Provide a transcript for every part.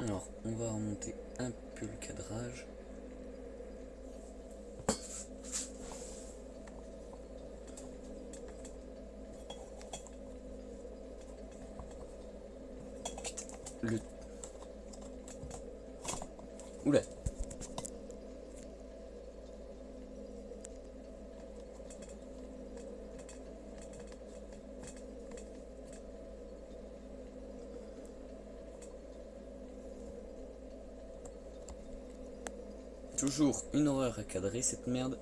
Alors, on va remonter un peu le cadrage. Le... Oula. Toujours une horreur à cadrer cette merde.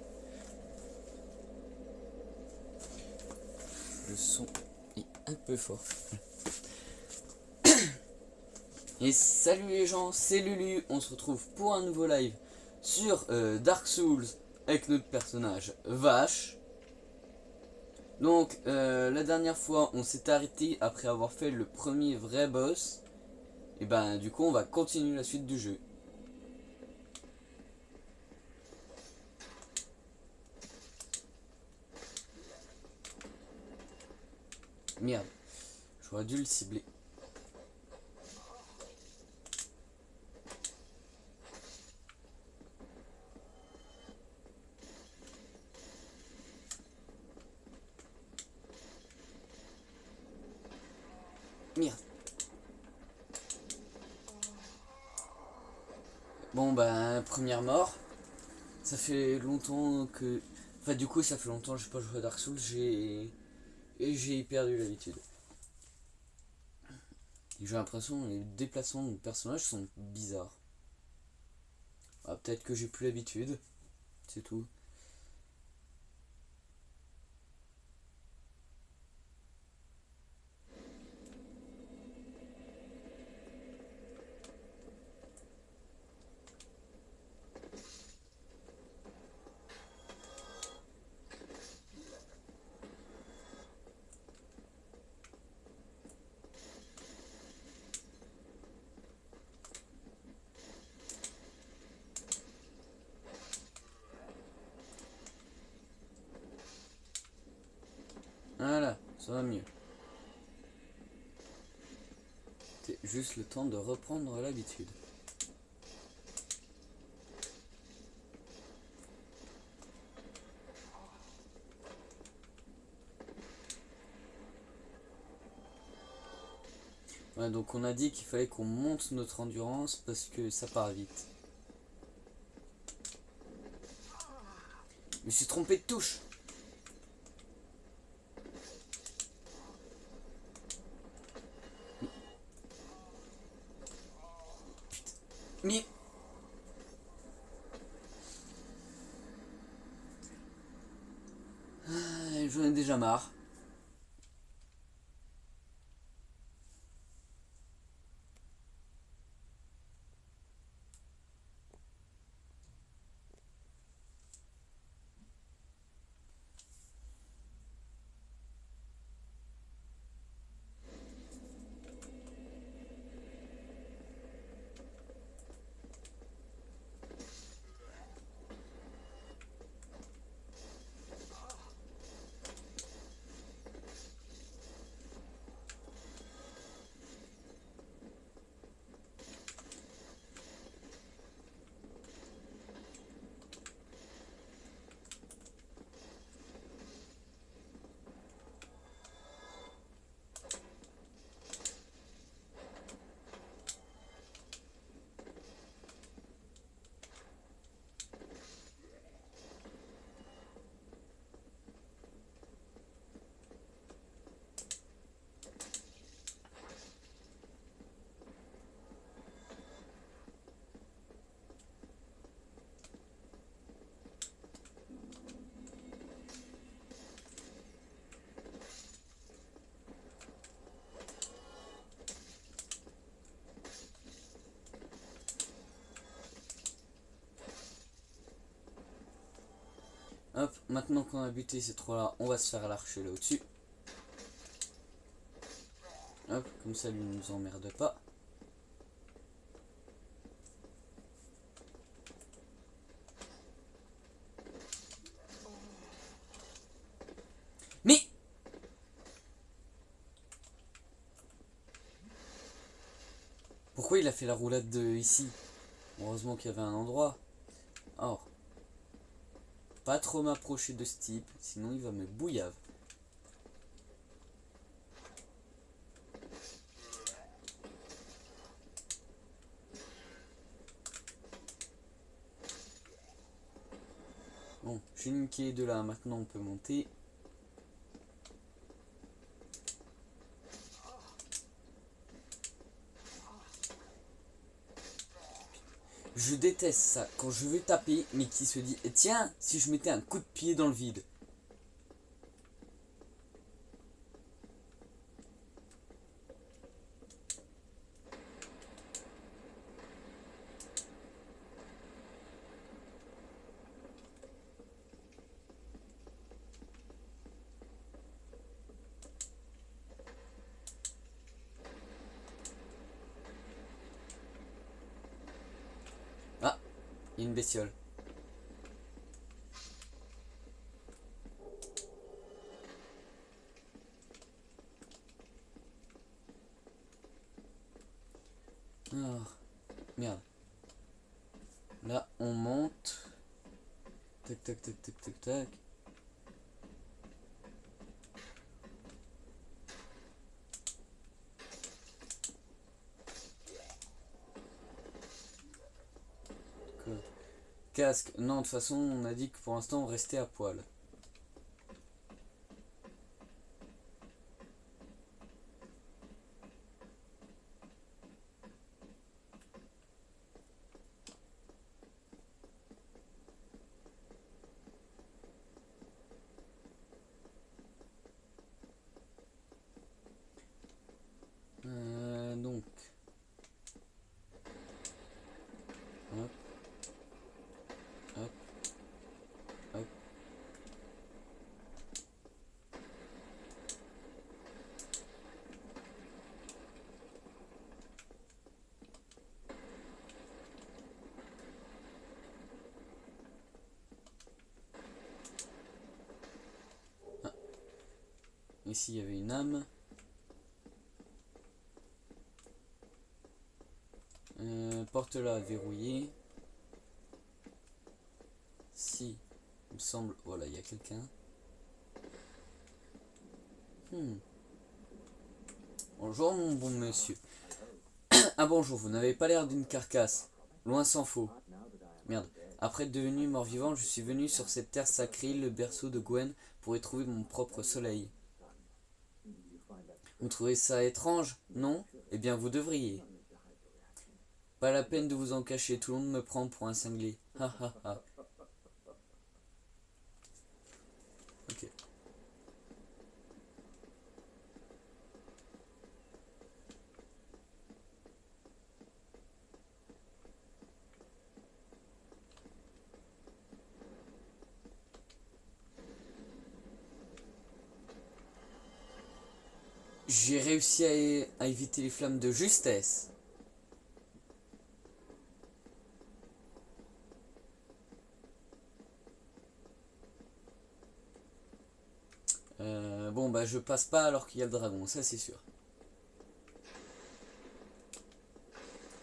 Le son est un peu fort. Et salut les gens, c'est Lulu, on se retrouve pour un nouveau live sur Dark Souls avec notre personnage Vache. Donc la dernière fois on s'est arrêté après avoir fait le premier vrai boss. Et ben du coup on va continuer la suite du jeu. Merde, j'aurais dû le cibler. Merde. Bon bah première mort. Ça fait longtemps que... Enfin du coup ça fait longtemps que j'ai pas joué à Dark Souls, j'ai perdu l'habitude. J'ai l'impression que les déplacements de mon personnage sont bizarres. Ah, peut-être que j'ai plus l'habitude, c'est tout. Voilà, ça va mieux. C'est juste le temps de reprendre l'habitude. Ouais, donc on a dit qu'il fallait qu'on monte notre endurance parce que ça part vite. Je me suis trompé de touche. Mais... J'en ai déjà marre. Hop, maintenant qu'on a buté ces trois là, on va se faire l'archer là au-dessus. Hop, comme ça lui nous emmerde pas. Mais... Pourquoi il a fait la roulade de ici. Heureusement qu'il y avait un endroit. Or, pas trop m'approcher de ce type, sinon il va me bouillave. Bon, j'ai niqué de là, maintenant on peut monter. Je déteste ça, quand je veux taper, mais qui se dit, tiens, si je mettais un coup de pied dans le vide. Ah, il y a une bestiole. Ah, merde. Là, on monte. Tac, tac, tac, tac, tac, tac. Casque. Non, de toute façon, on a dit que pour l'instant, on restait à poil. Donc. Hop. Hop. Hop. Ah. Ici, il y avait une âme. Porte là verrouillée. Si, il me semble. Voilà, il y a quelqu'un. Bonjour, mon bon monsieur. Ah bonjour, vous n'avez pas l'air d'une carcasse. Loin s'en faut. Merde. Après être devenu mort-vivant, je suis venu sur cette terre sacrée, le berceau de Gwen, pour y trouver mon propre soleil. Vous trouvez ça étrange, non? Eh bien, vous devriez. Pas la peine de vous en cacher, tout le monde me prend pour un cinglé. Ha ha ha. Ok. J'ai réussi à éviter les flammes de justesse. Bon, bah je passe pas alors qu'il y a le dragon, ça c'est sûr.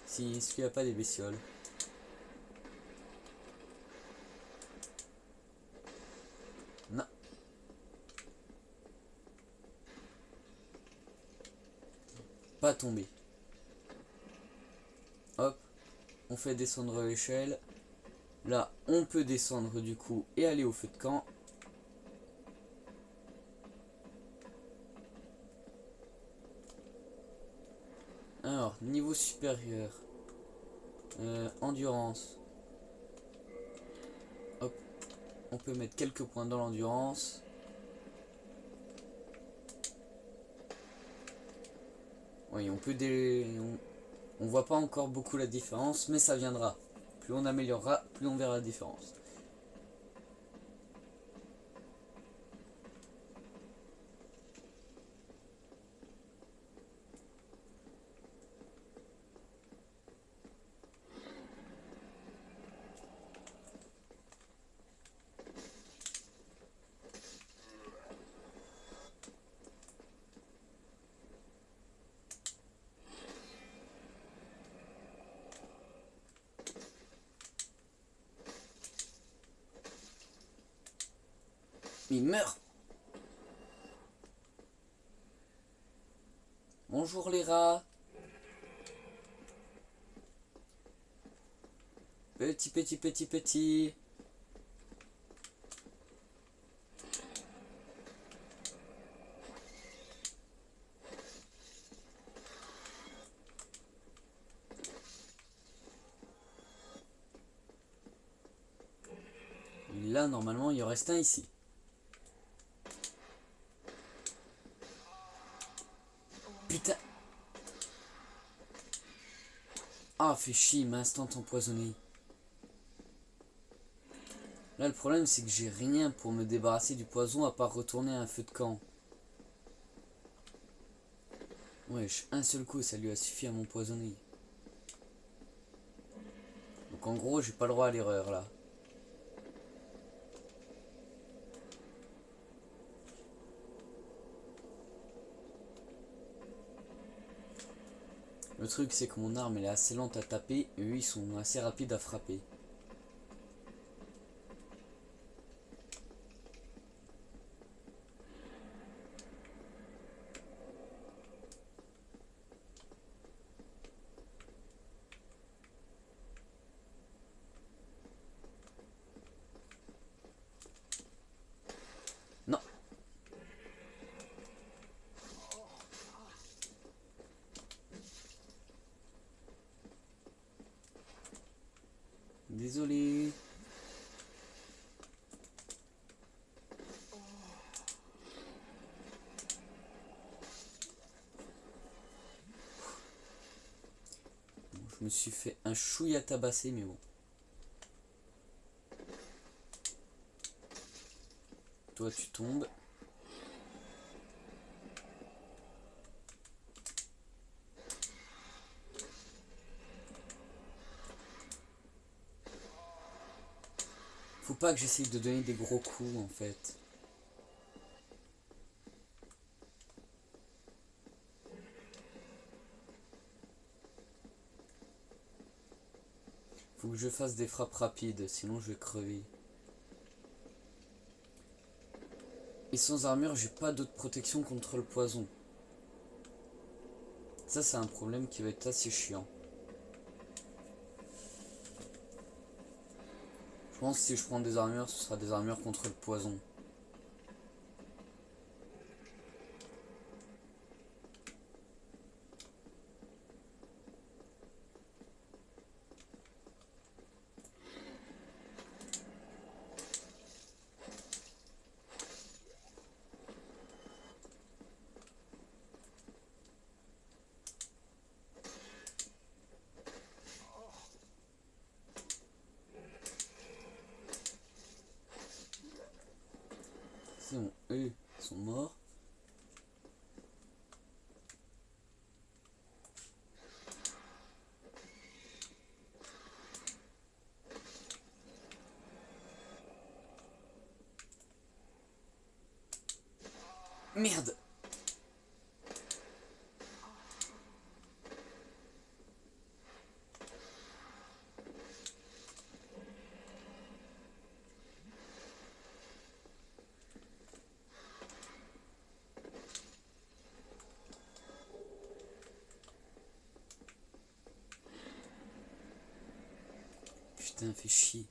Si, est-ce qu'il n'y a pas des bestioles? Non. Pas tombé. Hop. On fait descendre l'échelle. Là, on peut descendre du coup et aller au feu de camp. Alors, niveau supérieur. Endurance. Hop. On peut mettre quelques points dans l'endurance. Oui, on peut on voit pas encore beaucoup la différence, mais ça viendra. Plus on améliorera, plus on verra la différence. Il meurt. Bonjour les rats. Petit. Là, normalement, il en reste un ici. Putain. Ah, fait chier, il m'a instant empoisonné. Là, le problème, c'est que j'ai rien pour me débarrasser du poison à part retourner à un feu de camp. Wesh, un seul coup, ça lui a suffi à m'empoisonner. Donc en gros, j'ai pas le droit à l'erreur là. Le truc, c'est que mon arme elle est assez lente à taper et eux ils sont assez rapides à frapper. Non. Désolé. Bon, je me suis fait un chouïa tabasser, mais bon. Toi, tu tombes. Faut pas que j'essaye de donner des gros coups en fait. Faut que je fasse des frappes rapides, sinon je vais crever. Et sans armure, j'ai pas d'autre protection contre le poison. Ça, c'est un problème qui va être assez chiant. Je pense que si je prends des armures, ce sera des armures contre le poison. C'est bon, eux sont morts. Merde! Putain, fait chier.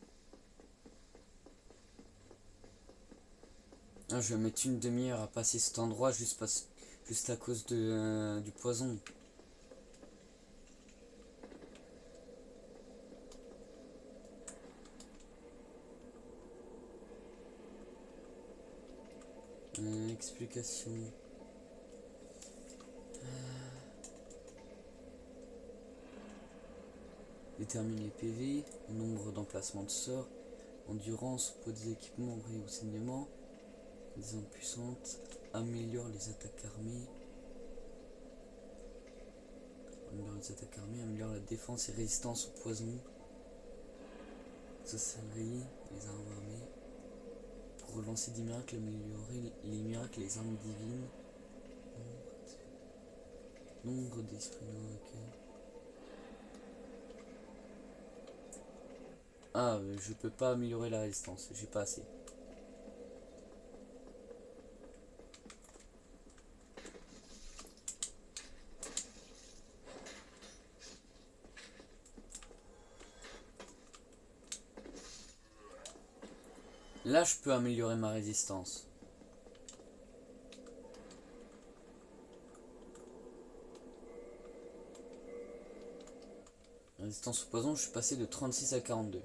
Ah, je vais mettre une demi-heure à passer cet endroit juste à cause du poison. Explication. Détermine les PV, nombre d'emplacements de sorts, endurance, poids des équipements, ou saignement, des armes puissantes, améliore les attaques armées, améliore la défense et résistance au poison, sorcellerie, les armes armées, pour relancer des miracles, améliorer les miracles et les armes divines, nombre d'esprits non, ok. Ah, je peux pas améliorer la résistance, j'ai pas assez. Là, je peux améliorer ma résistance. Résistance au poison, je suis passé de 36 à 42.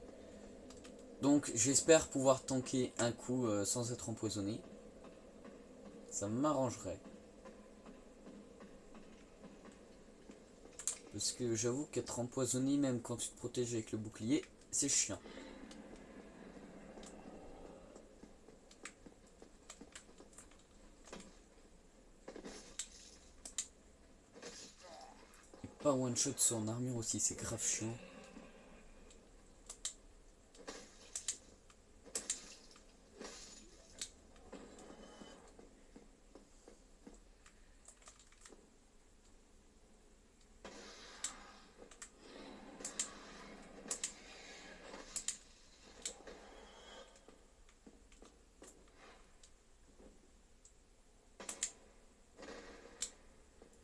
Donc, j'espère pouvoir tanker un coup sans être empoisonné. Ça m'arrangerait. Parce que j'avoue qu'être empoisonné, même quand tu te protèges avec le bouclier, c'est chiant. Et pas one shot sur en armure aussi, c'est grave chiant.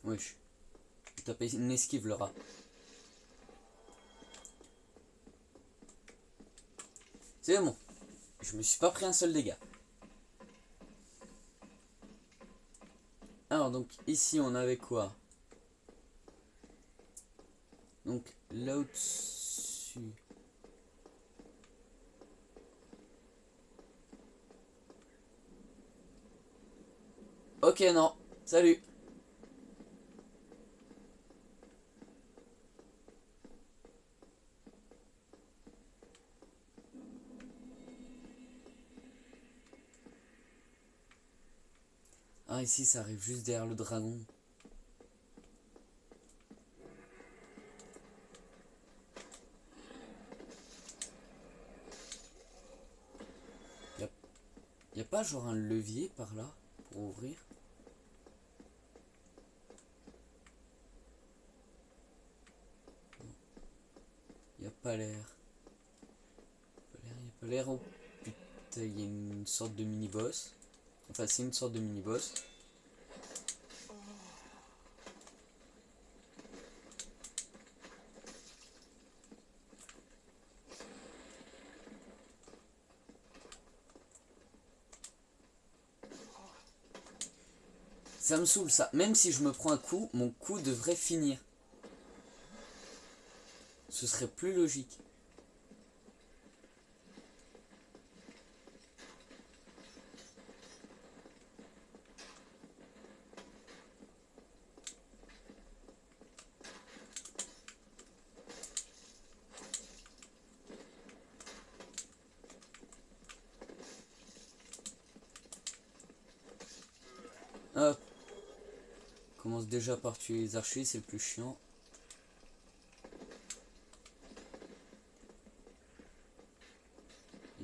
Wesh. Il tapé une esquive le rat. C'est bon. Je me suis pas pris un seul dégât. Alors donc ici on avait quoi? Donc là au-dessus. Ok non. Salut. Ah ici ça arrive juste derrière le dragon. Y a pas genre un levier par là pour ouvrir? Y a pas l'air. Y a pas l'air. Oh putain, y a une sorte de mini-boss. Enfin c'est une sorte de mini-boss. Ça me saoule ça. Même si je me prends un coup, mon coup devrait finir. Ce serait plus logique. Hop. Commence déjà par tuer les archers, c'est le plus chiant.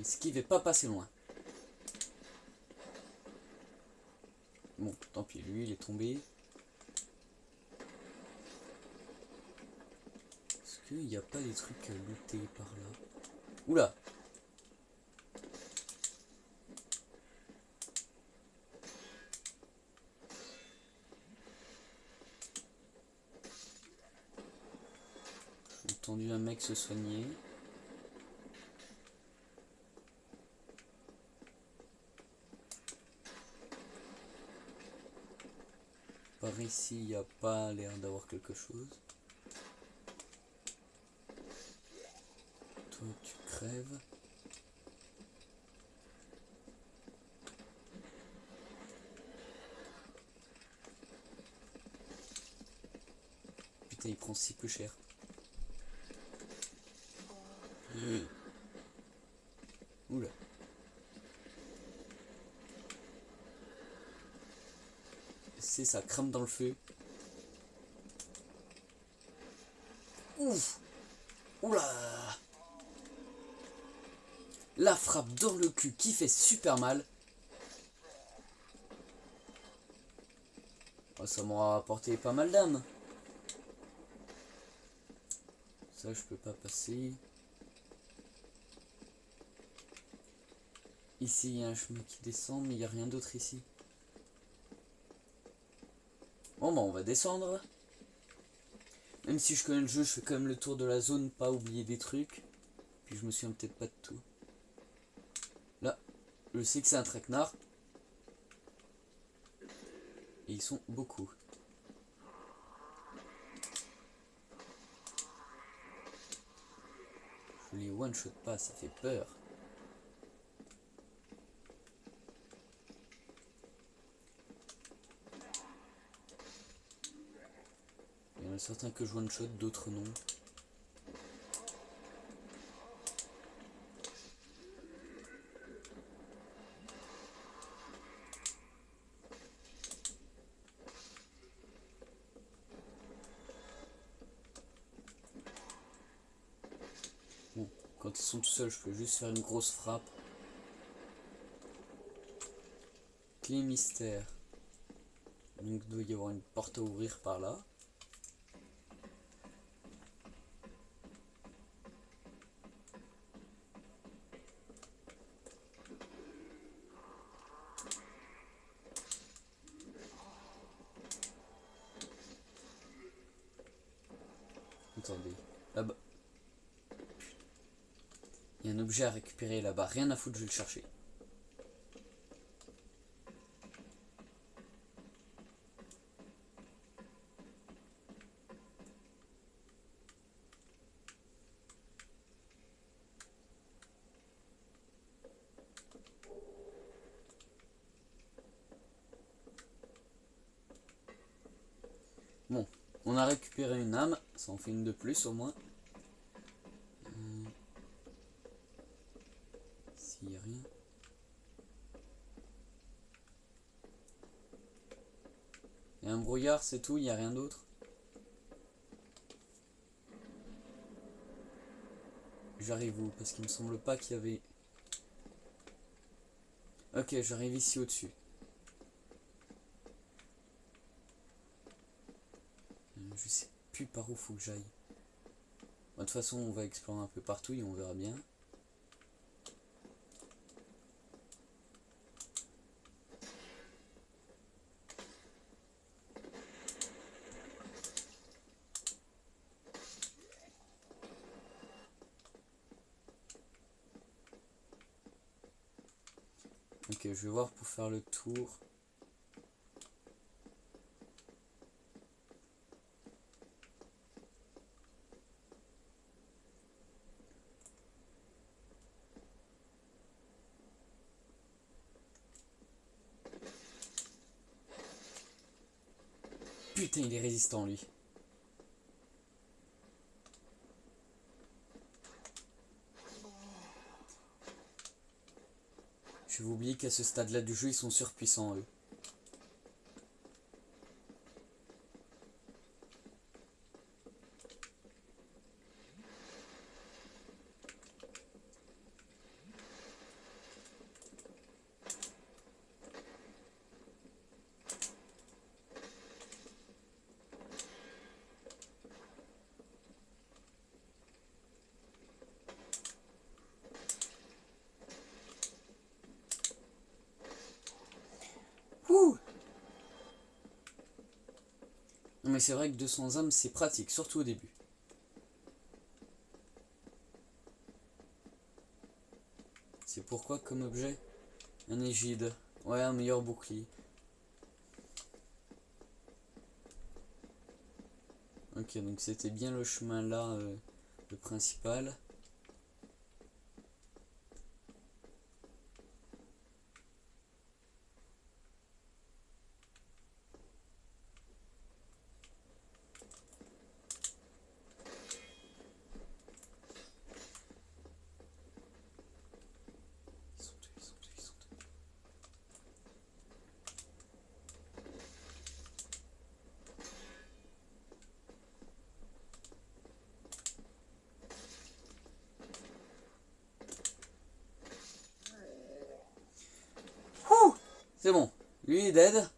Esquive est pas passé loin. Bon, tant pis, lui il est tombé. Est-ce qu'il n'y a pas des trucs à looter par là? Oula! J'ai entendu un mec se soigner. Par ici, il n'y a pas l'air d'avoir quelque chose. Toi, tu crèves. Putain, il prend si peu cher. Oula. C'est ça, crame dans le feu. Ouf. Oula. La frappe dans le cul qui fait super mal. Oh, ça m'aura apporté pas mal d'âme. Ça, je peux pas passer. Ici, il y a un chemin qui descend, mais il n'y a rien d'autre ici. Bon, bah, on va descendre. Même si je connais le jeu, je fais quand même le tour de la zone, pas oublier des trucs. Puis je me souviens peut-être pas de tout. Là, Je sais que c'est un traquenard. Et ils sont beaucoup. Je les one-shot pas, ça fait peur. Il y en a certains que je one-shot, d'autres non. Bon, quand ils sont tout seuls, je peux juste faire une grosse frappe. Clé mystère. Donc il doit y avoir une porte à ouvrir par là. Attendez, là-bas. Il y a un objet à récupérer là-bas, rien à foutre, je vais le chercher. Bon, on a récupéré une âme, ça en fait une de plus au moins. S'il n'y a rien. Il y a un brouillard, c'est tout, il n'y a rien d'autre. J'arrive où? Parce qu'il me semble pas qu'il y avait... Ok, j'arrive ici au-dessus. Je sais plus par où faut que j'aille. De toute façon, on va explorer un peu partout et on verra bien. Ok, je vais voir pour faire le tour. Putain, il est résistant lui. Je vais oublier qu'à ce stade-là du jeu, ils sont surpuissants eux. Ouh! Non mais c'est vrai que 200 âmes c'est pratique, surtout au début. C'est pourquoi comme objet? Un égide. Ouais, un meilleur bouclier. Ok, donc c'était bien le chemin là, le principal. Ils sont deux, ils sont deux, ils sont deux. Ouh! C'est bon, lui est dead.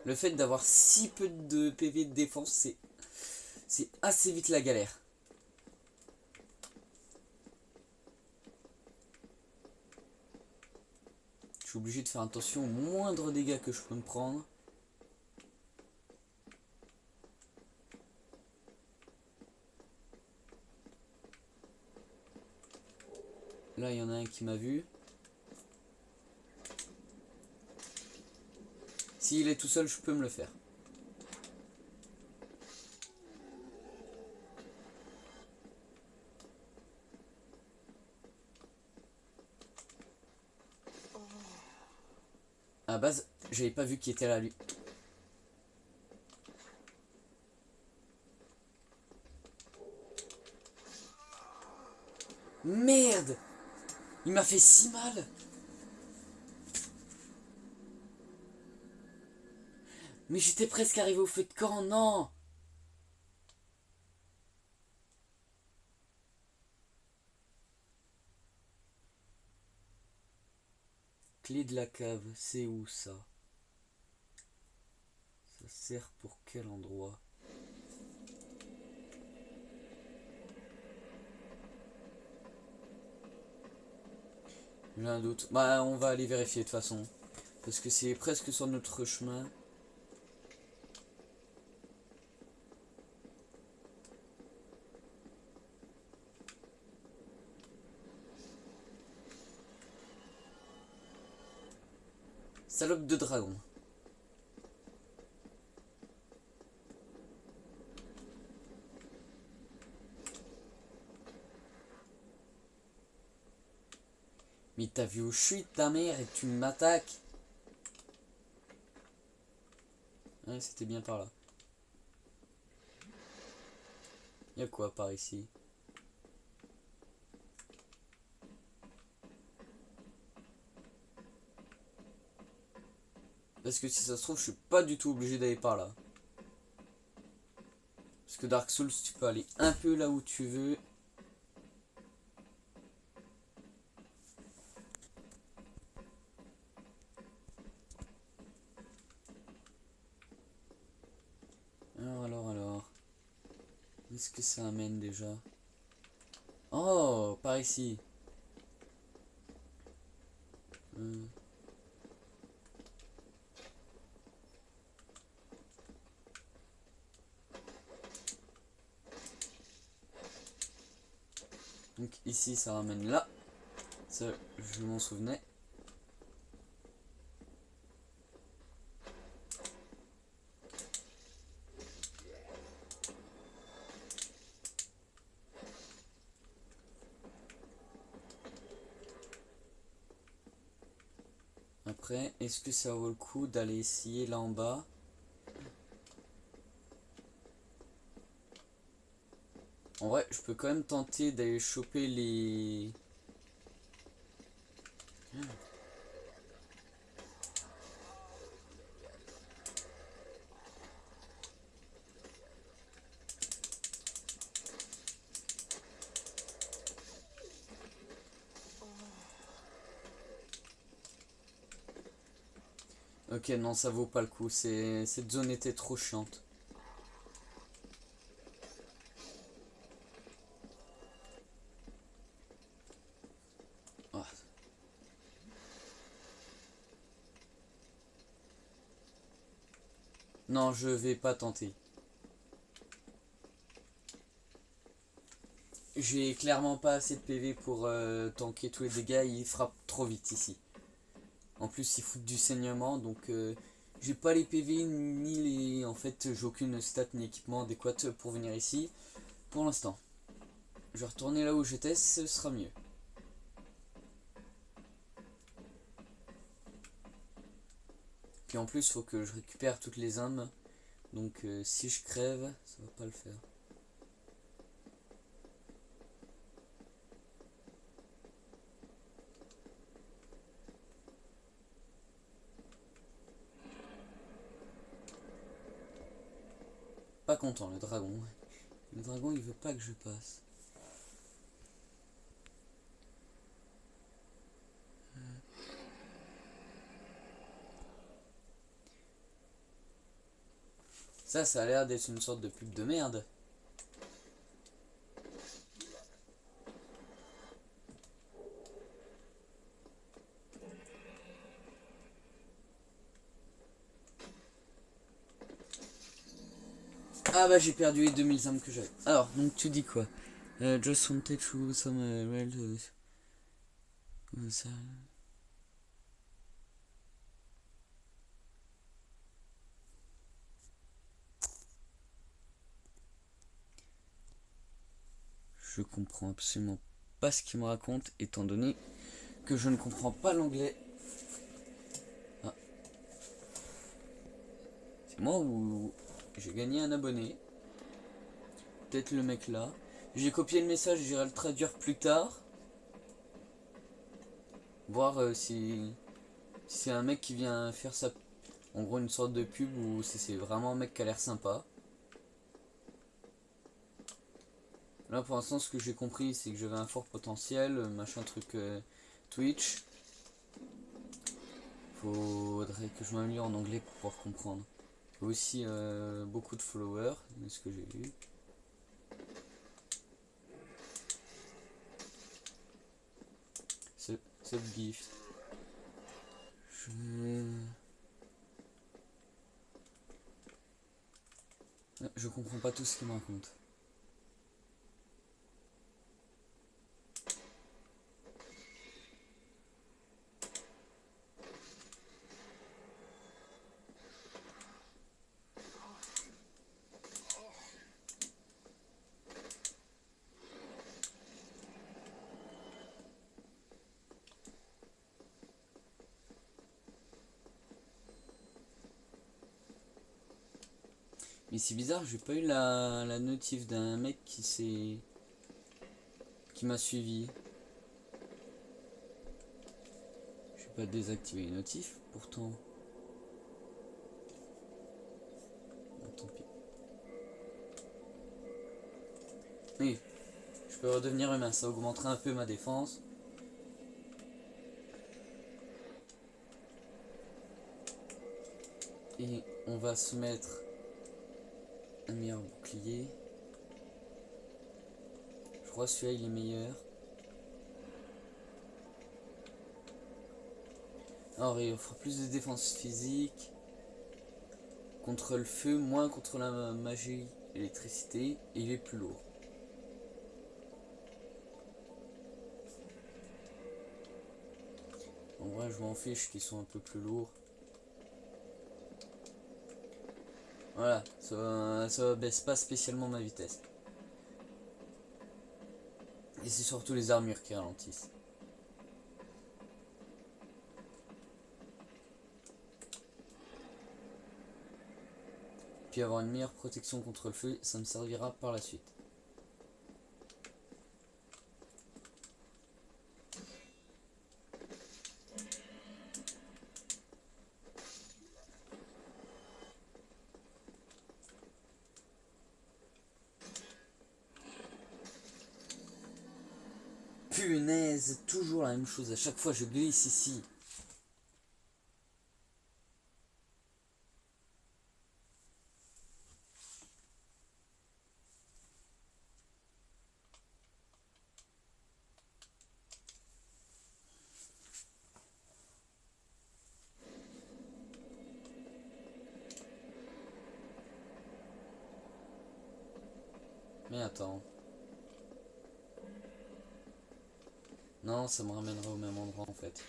Le fait d'avoir si peu de PV de défense, c'est assez vite la galère. Je suis obligé de faire attention aux moindres dégâts que je peux me prendre. Là, il y en a un qui m'a vu. S'il est tout seul, je peux me le faire. À la base, j'avais pas vu qui était là, lui. Merde! Il m'a fait si mal! Mais j'étais presque arrivé au feu de camp, non! Clé de la cave, c'est où ça? Ça sert pour quel endroit? J'ai un doute. Bah, on va aller vérifier de toute façon. Parce que c'est presque sur notre chemin. Salope de dragon. Mais t'as vu où je suis, ta mère, et tu m'attaques? Ouais, c'était bien par là. Y'a quoi par ici? Parce que si ça se trouve, je suis pas du tout obligé d'aller par là. Parce que Dark Souls, tu peux aller un peu là où tu veux. Alors. Où est-ce que ça amène déjà? Oh, par ici. Donc ici, ça ramène là. Ça, je m'en souvenais. Après, est-ce que ça vaut le coup d'aller essayer là en bas? En vrai, je peux quand même tenter d'aller choper les... Ok, non, ça vaut pas le coup. Cette zone était trop chiante. Ah. Non, je vais pas tenter. J'ai clairement pas assez de PV pour tanker tous les dégâts. Il frappe trop vite ici. En plus, il fout du saignement, donc j'ai pas les PV ni les... En fait, j'ai aucune stat ni équipement adéquat pour venir ici. Pour l'instant. Je vais retourner là où j'étais, ce sera mieux. Puis en plus, faut que je récupère toutes les âmes. Donc si je crève, ça va pas le faire. Pas content le dragon. Le dragon il veut pas que je passe. Ça a l'air d'être une sorte de pub de merde. Ah bah j'ai perdu les 2000 âmes que j'avais. Alors, donc tu dis quoi? Just wanted to some well, Comme ça. Je comprends absolument pas ce qu'il me raconte, étant donné que je ne comprends pas l'anglais. Ah. C'est moi ou j'ai gagné un abonné. Peut-être le mec là. J'ai copié le message, j'irai le traduire plus tard. Voir si c'est un mec qui vient faire ça. En gros une sorte de pub ou si c'est vraiment un mec qui a l'air sympa. Là pour l'instant ce que j'ai compris c'est que j'avais un fort potentiel, machin truc Twitch. Faudrait que je m'améliore en anglais pour pouvoir comprendre. Aussi beaucoup de followers, c'est ce que j'ai vu. Subgift. Je comprends pas tout ce qu'il me raconte. Mais c'est bizarre, j'ai pas eu la notif d'un mec qui m'a suivi. Je vais pas désactiver les notifs, pourtant. Bon, tant pis. Oui, je peux redevenir humain, ça augmentera un peu ma défense. Et on va se mettre un meilleur bouclier. Je crois que celui-là il est meilleur. Alors il offre plus de défense physique. Contre le feu, moins contre la magie, l'électricité. Et il est plus lourd. En vrai je m'en fiche qu'ils sont un peu plus lourds. Voilà, ça baisse pas spécialement ma vitesse. Et c'est surtout les armures qui ralentissent. Puis avoir une meilleure protection contre le feu, ça me servira par la suite. Punaise, toujours la même chose, à chaque fois je glisse ici. Mais attends. Non, ça me ramènera au même endroit en fait.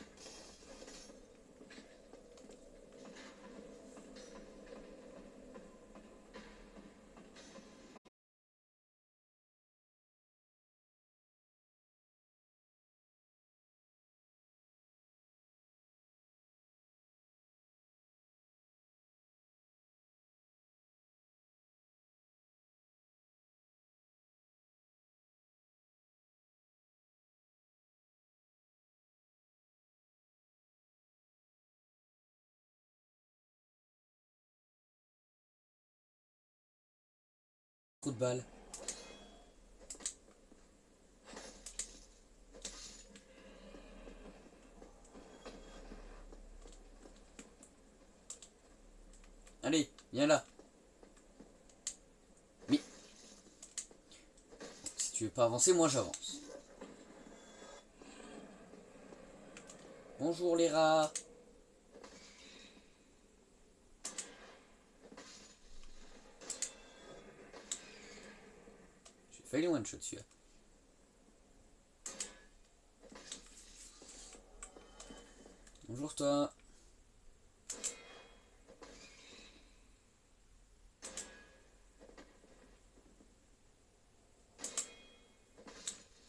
Coup de balle. Allez, viens là. Oui. Si tu veux pas avancer, moi j'avance. Bonjour les rats. J'ai failli one shot celui-là. Bonjour toi.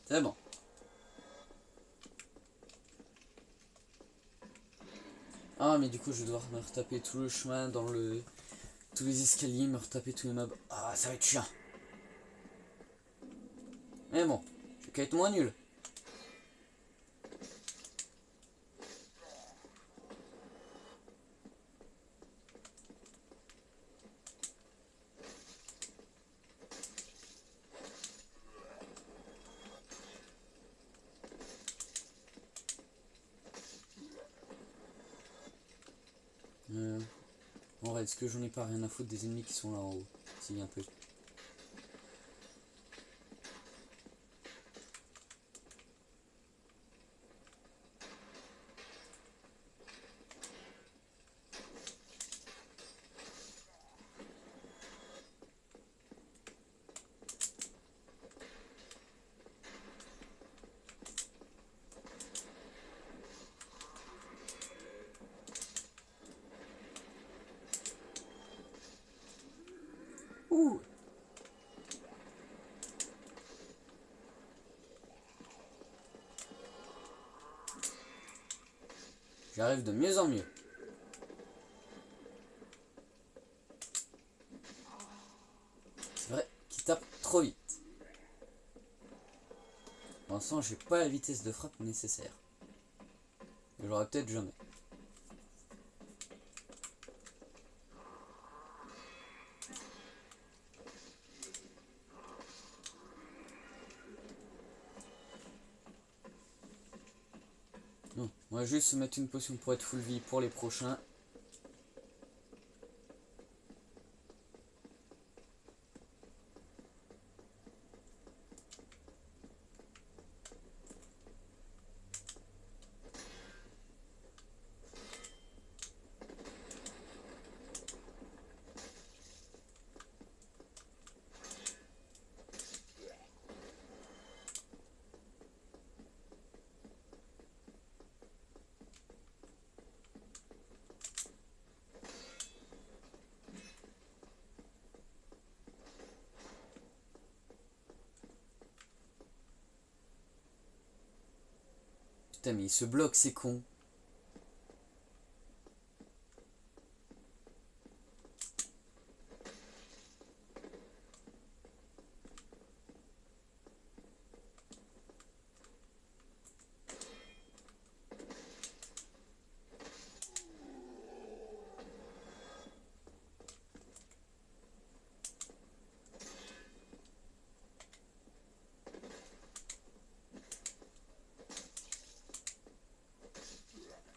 C'est bon. Ah mais du coup je vais devoir me retaper tout le chemin dans le... tous les escaliers, me retaper tous les mobs. Ah ça va être chiant. Mais bon, je vais qu'à être moins nul. En vrai, est-ce que j'en ai pas rien à foutre des ennemis qui sont là en haut? Si, un peu. Ouh. J'arrive de mieux en mieux. C'est vrai qu'il tape trop vite. Pour l'instant, j'ai pas la vitesse de frappe nécessaire. Je l'aurai peut-être jamais. Non, on va juste se mettre une potion pour être full vie pour les prochains. Putain, mais il se bloque, c'est con.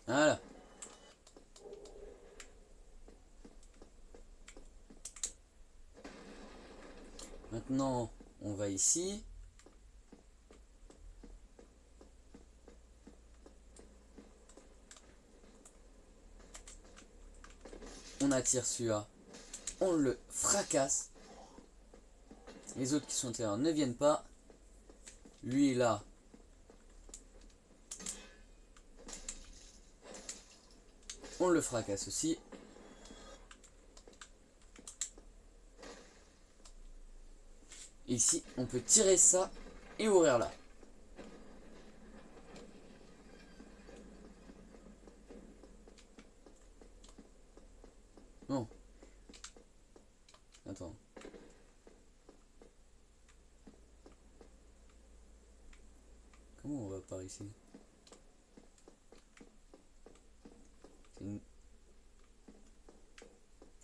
Voilà. Maintenant, on va ici. On attire celui-là. On le fracasse. Les autres qui sont à l'intérieur ne viennent pas. Lui là. On le fracasse aussi. Et ici, on peut tirer ça et ouvrir là. Bon. Attends. Comment on va par ici? Une...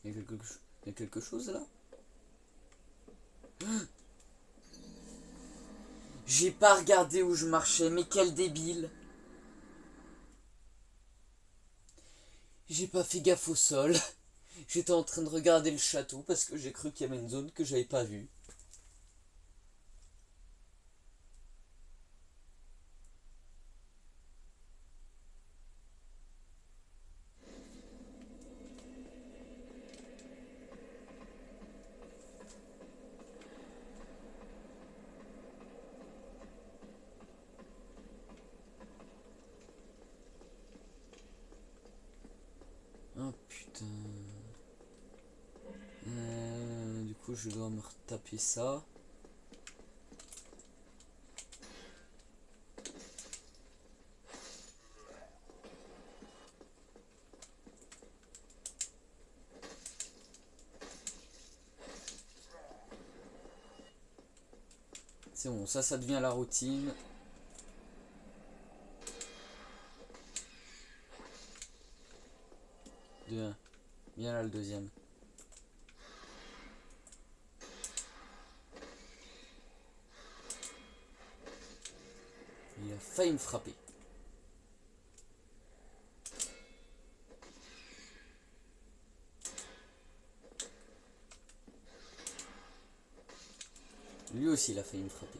Il y a quelque chose là? J'ai pas regardé où je marchais, mais quel débile! J'ai pas fait gaffe au sol. J'étais en train de regarder le château parce que j'ai cru qu'il y avait une zone que j'avais pas vue. coup je dois me retaper ça. C'est bon, ça devient la routine. Bien là le deuxième. Il a failli me frapper. Lui aussi il a failli me frapper.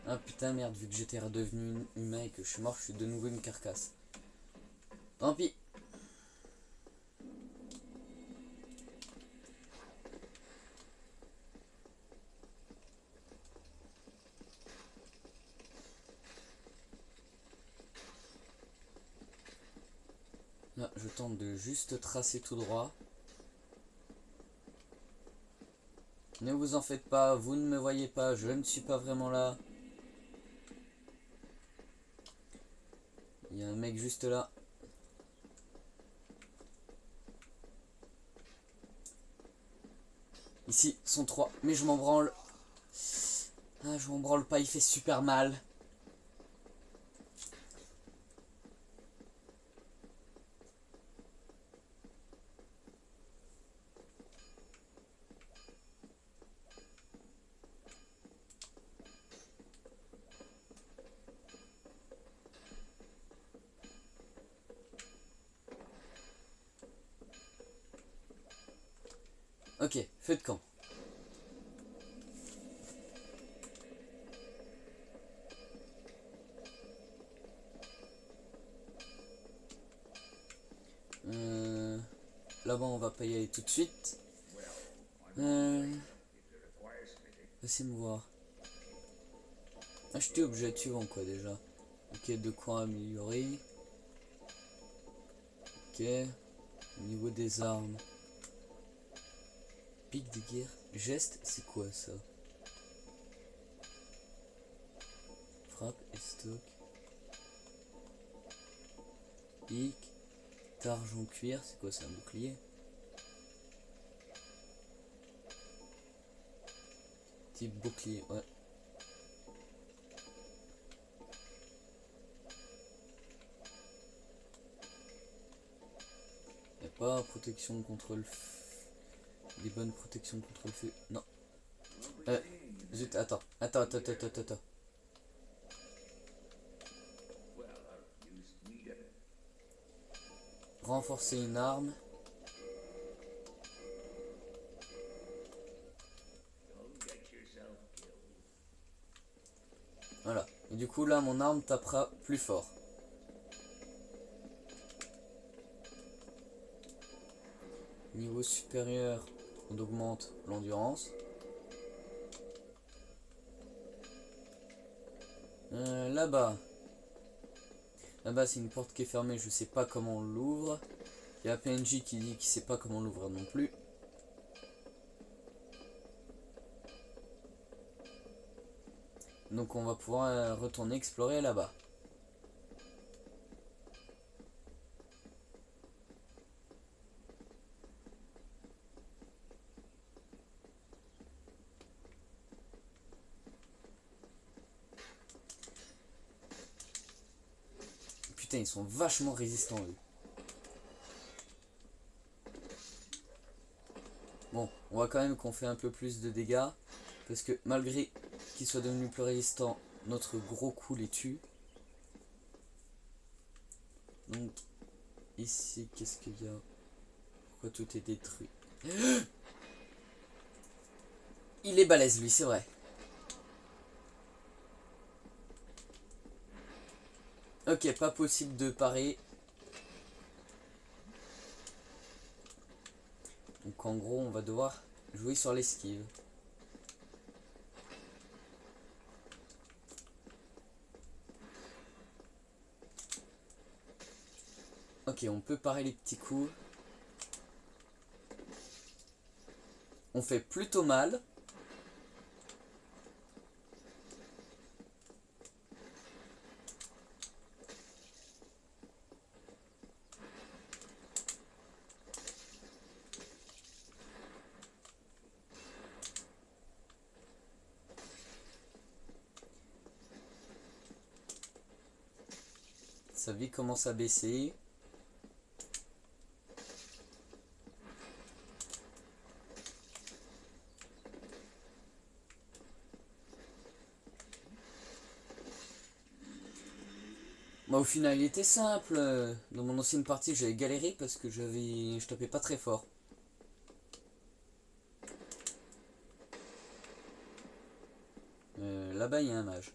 Ah putain merde, vu que j'étais redevenu humain et que je suis mort, je suis de nouveau une carcasse. Tant pis. Là, je tente de juste tracer tout droit. Ne vous en faites pas, vous ne me voyez pas, je ne suis pas vraiment là. Il y a un mec juste là. Ici, sont 3, mais je m'en branle. Ah, je m'en branle pas, il fait super mal. Ok, feu de camp. Là-bas, on va pas y aller tout de suite. Laissez me voir. Acheter objet tuant quoi déjà. Ok, de quoi améliorer. Ok. Au niveau des armes. Pic de guerre. Geste, c'est quoi ça? Frappe et stock. Pic. D'argent cuir, c'est quoi ça? Un bouclier. Type bouclier, ouais. Y'a pas protection contre le feu. Des bonnes protections contre le feu. Non. Zut, attends. Renforcer une arme. Voilà. Et du coup là mon arme tapera plus fort. Niveau supérieur, on augmente l'endurance. Là-bas. Là-bas c'est une porte qui est fermée, je sais pas comment on l'ouvre. Il y a PNJ qui dit qu'il sait pas comment l'ouvrir non plus. Donc on va pouvoir retourner explorer là-bas. Putain, ils sont vachement résistants eux. Bon, on voit quand même qu'on fait un peu plus de dégâts. Parce que malgré qu'ils soient devenus plus résistants, notre gros coup les tue. Donc, ici, qu'est-ce qu'il y a? Pourquoi tout est détruit? Il est balèze lui, c'est vrai. Ok, pas possible de parer. Donc en gros, on va devoir jouer sur l'esquive. Ok, on peut parer les petits coups. On fait plutôt mal. Sa vie commence à baisser. Bah, au final, il était simple. Dans mon ancienne partie, j'avais galéré parce que je tapais pas très fort. Là-bas, il y a un mage.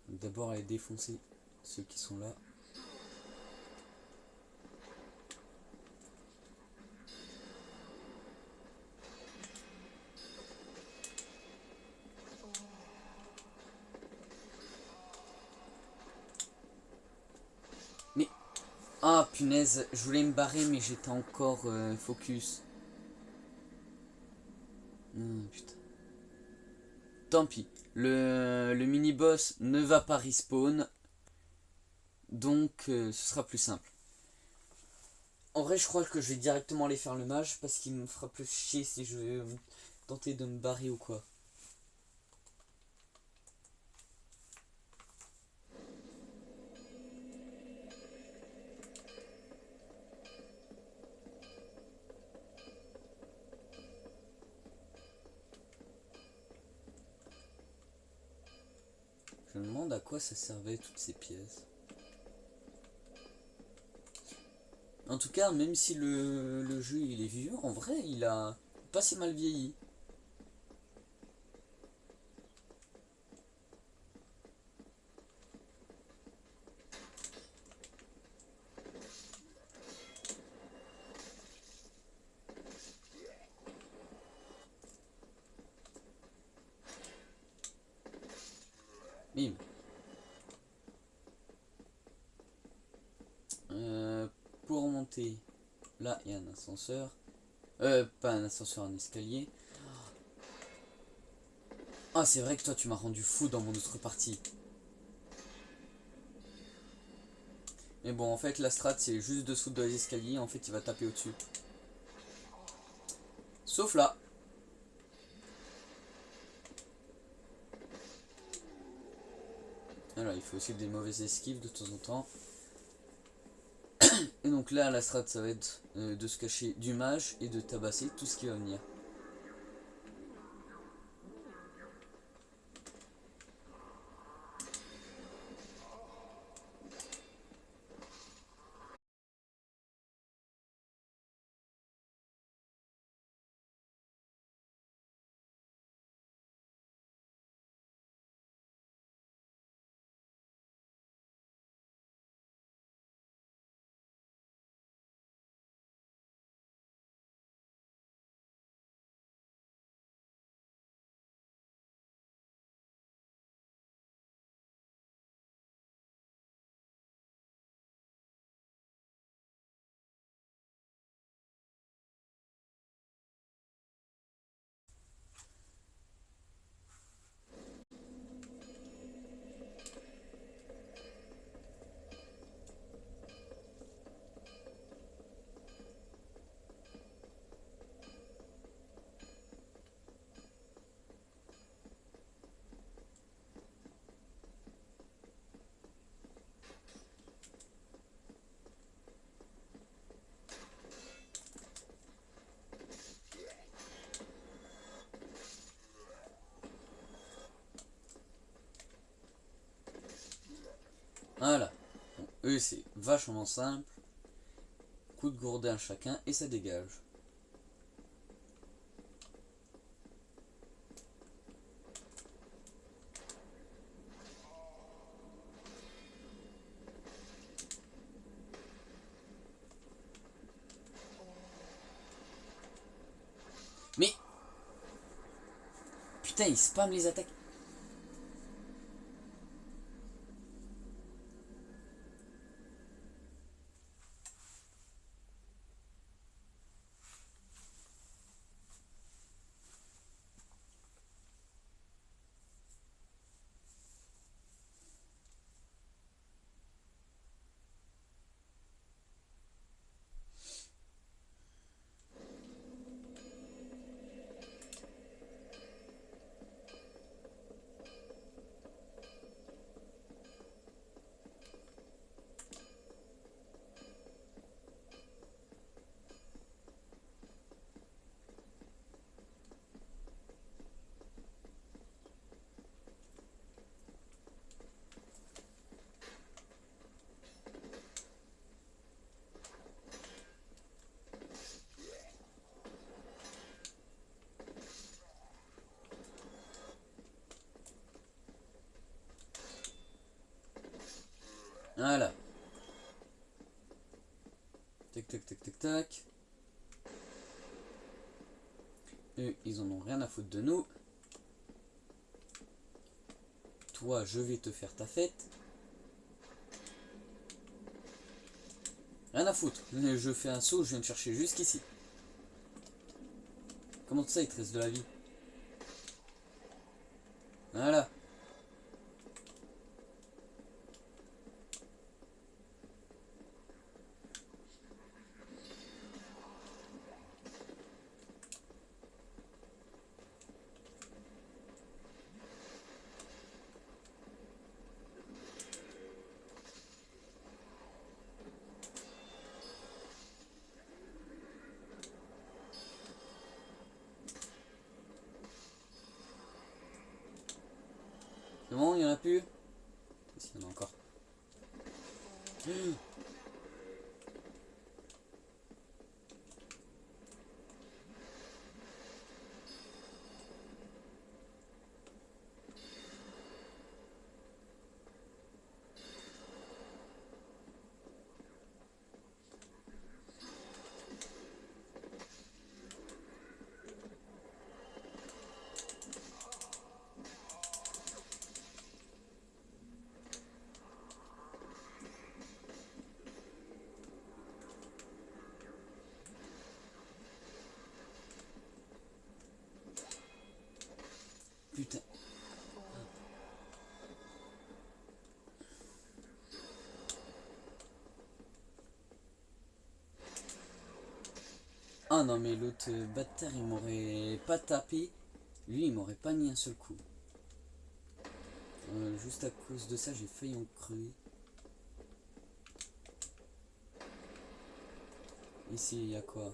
D'abord, aller défoncer ceux qui sont là. Mais... Ah, punaise, je voulais me barrer, mais j'étais encore focus. Putain. Tant pis. Le mini-boss ne va pas respawn. Donc, ce sera plus simple. En vrai, je crois que je vais directement aller faire le mage parce qu'il me fera plus chier si je vais tenter de me barrer ou quoi. Je me demande à quoi ça servait toutes ces pièces. En tout cas, même si le jeu il est vieux, en vrai il a pas si mal vieilli. Bim. Pour monter, là il y a un ascenseur. Pas un ascenseur, un escalier. Ah, c'est vrai que toi tu m'as rendu fou dans mon autre partie. Mais bon, en fait la strat c'est juste dessous de l'escalier, en fait il va taper au-dessus. Sauf là. Alors il faut aussi des mauvaises esquives de temps en temps. Et donc là la strat ça va être de se cacher du mage et de tabasser tout ce qui va venir. Voilà. Bon, eux c'est vachement simple. Coup de gourdin chacun et ça dégage. Mais Putain, il spam les attaques. Voilà. Tac, tac, tac, tac, tac. Eux, ils en ont rien à foutre de nous. Toi, je vais te faire ta fête. Rien à foutre. Je fais un saut, je viens de chercher jusqu'ici. Comment ça, il te reste de la vie? Voilà. C'est bon, il n'y en a plus? Si, il y en a encore. Putain. Ah non mais l'autre bâtard il m'aurait pas tapé. Lui il m'aurait pas mis un seul coup. Juste à cause de ça j'ai failli en crever. Ici il y a quoi?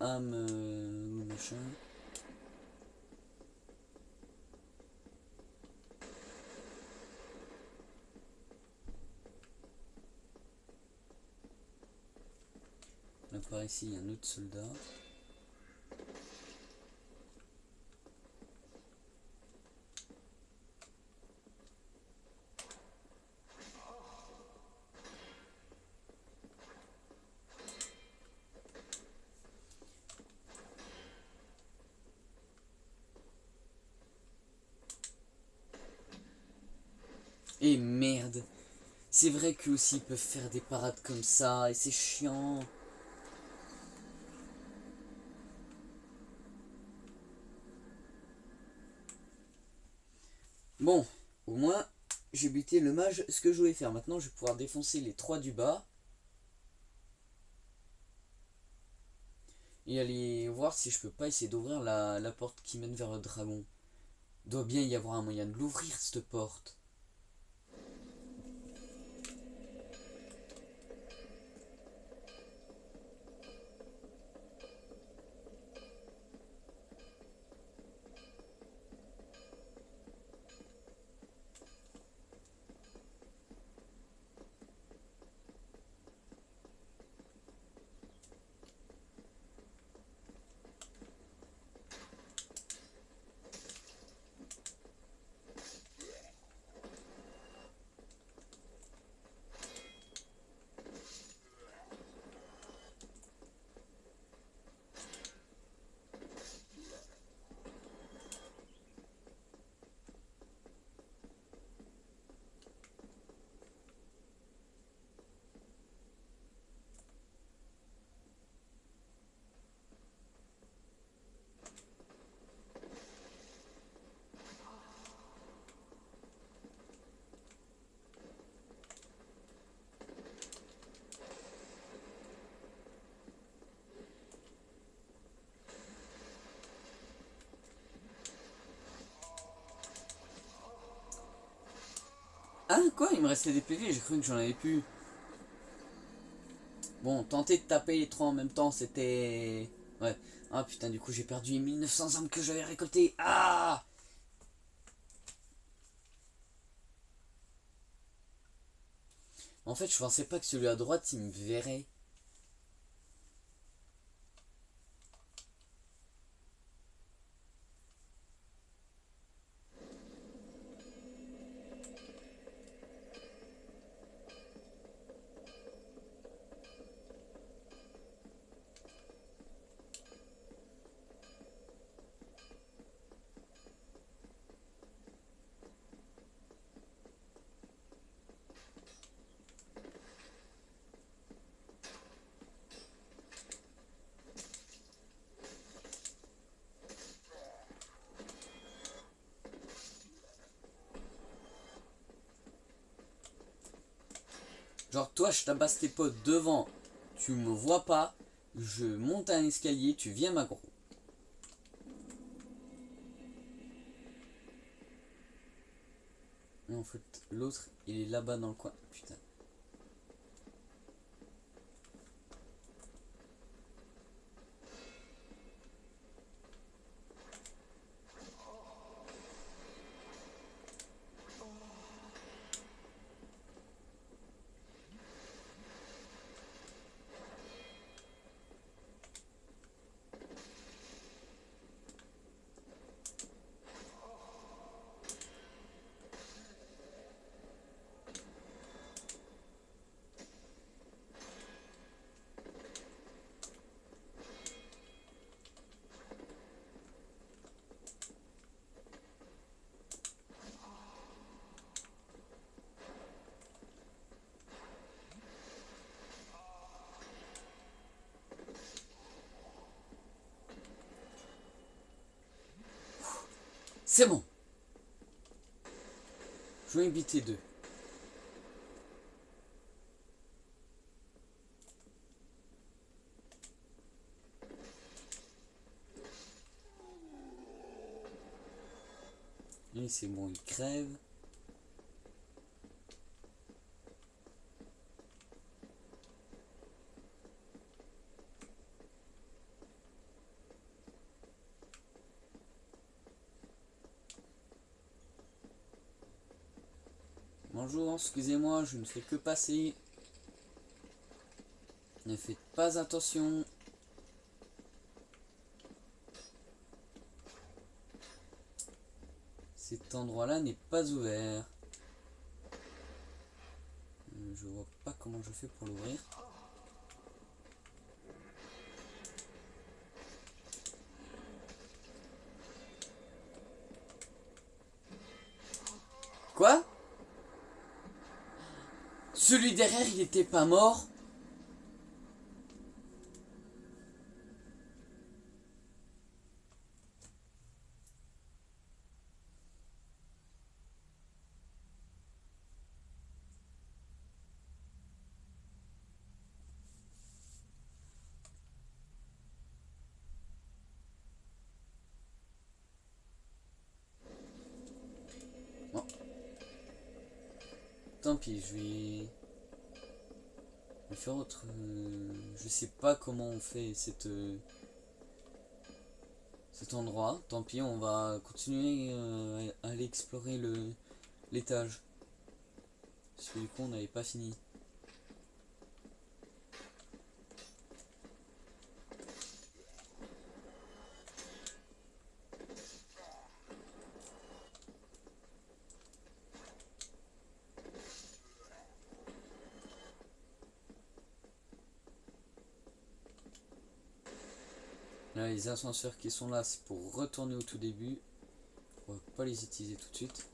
Âme machin. Là par ici il y a un autre soldat. Et merde. C'est vrai qu'eux aussi ils peuvent faire des parades comme ça et c'est chiant. Bon, au moins j'ai buté le mage. Ce que je voulais faire maintenant, je vais pouvoir défoncer les 3 du bas. Et aller voir si je peux pas essayer d'ouvrir la porte qui mène vers le dragon. Il doit bien y avoir un moyen de l'ouvrir cette porte. Quoi? Il me restait des PV, j'ai cru que j'en avais plus. Bon, tenter de taper les trois en même temps, c'était... Ouais. Ah putain, du coup j'ai perdu les 1900 âmes que j'avais récoltées. Ah! En fait, je pensais pas que celui à droite, il me verrait. Genre toi je tabasse tes potes devant, tu me vois pas, je monte un escalier, tu viens m'aggro. En fait l'autre il est là-bas dans le coin. Putain. C'est bon. Je vais éviter deux. Lui c'est bon, il crève. Bonjour, excusez-moi, je ne fais que passer. Ne faites pas attention. Cet endroit-là n'est pas ouvert. Je vois pas comment je fais pour l'ouvrir. Quoi? Celui derrière, il était pas mort? Bon. Tant pis, je vais faire autre... je sais pas comment on fait cet endroit. Tant pis, on va continuer à aller explorer l'étage. Parce que du coup, on n'avait pas fini. Là, les ascenseurs qui sont là, c'est pour retourner au tout début. On va pas les utiliser tout de suite.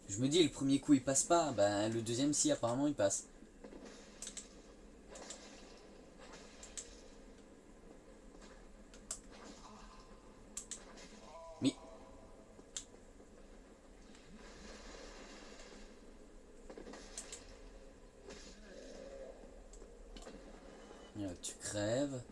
Je me dis, le premier coup il passe pas, ben le deuxième si, apparemment il passe. Mais... Là, tu crèves.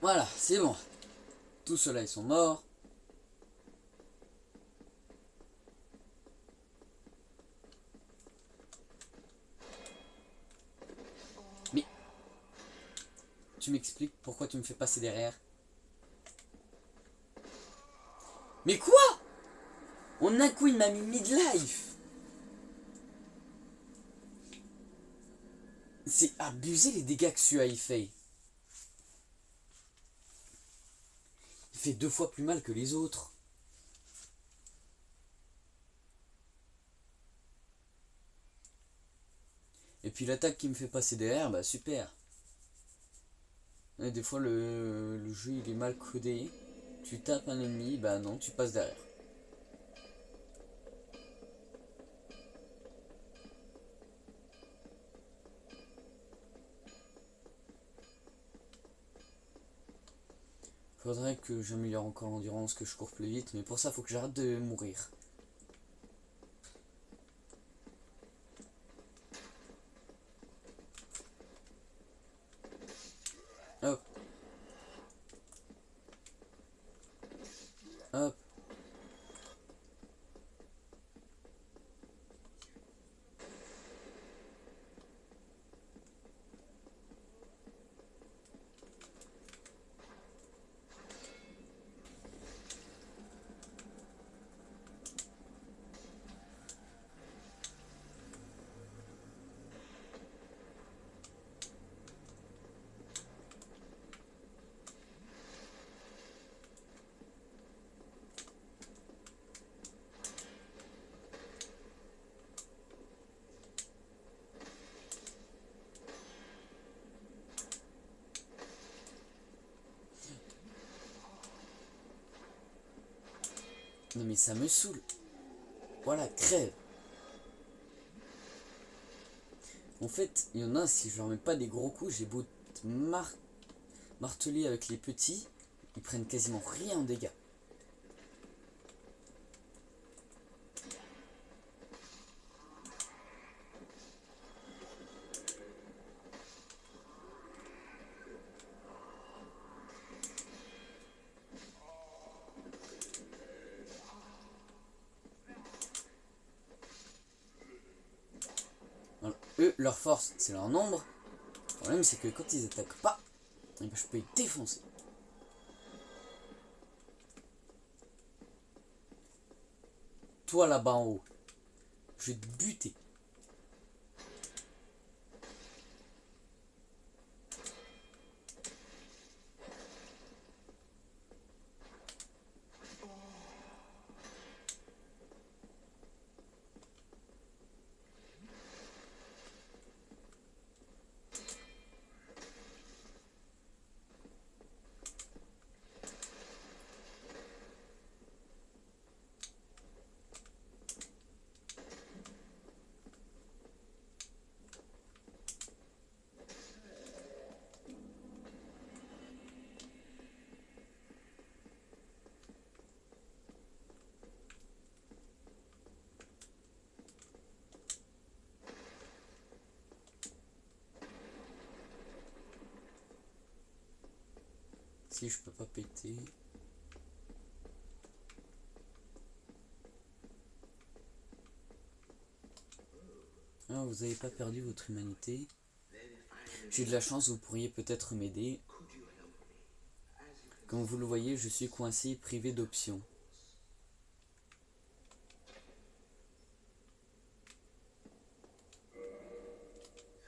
Voilà, c'est bon. Tout ceux-là, ils sont morts. Mais tu m'expliques pourquoi tu me fais passer derrière? Mais quoi? En un coup, il m'a mis midlife. C'est abusé les dégâts que celui-là il fait. Il fait 2 fois plus mal que les autres. Et puis l'attaque qui me fait passer derrière, bah super. Et des fois le jeu il est mal codé. Tu tapes un ennemi, bah non, tu passes derrière. Faudrait que j'améliore encore l'endurance, que je cours plus vite, mais pour ça faut que j'arrête de mourir. Hop. Hop. Non mais ça me saoule. Voilà, crève. En fait, il y en a, si je leur mets pas des gros coups, j'ai beau marteler avec les petits, ils prennent quasiment rien en dégâts. Alors, eux, leur force, c'est leur nombre. Le problème, c'est que quand ils attaquent pas, eh ben, je peux les défoncer. Toi là-bas en haut, je vais te buter. Si je peux pas péter. Ah, vous avez pas perdu votre humanité. J'ai de la chance, vous pourriez peut-être m'aider. Comme vous le voyez, je suis coincé, privé d'options.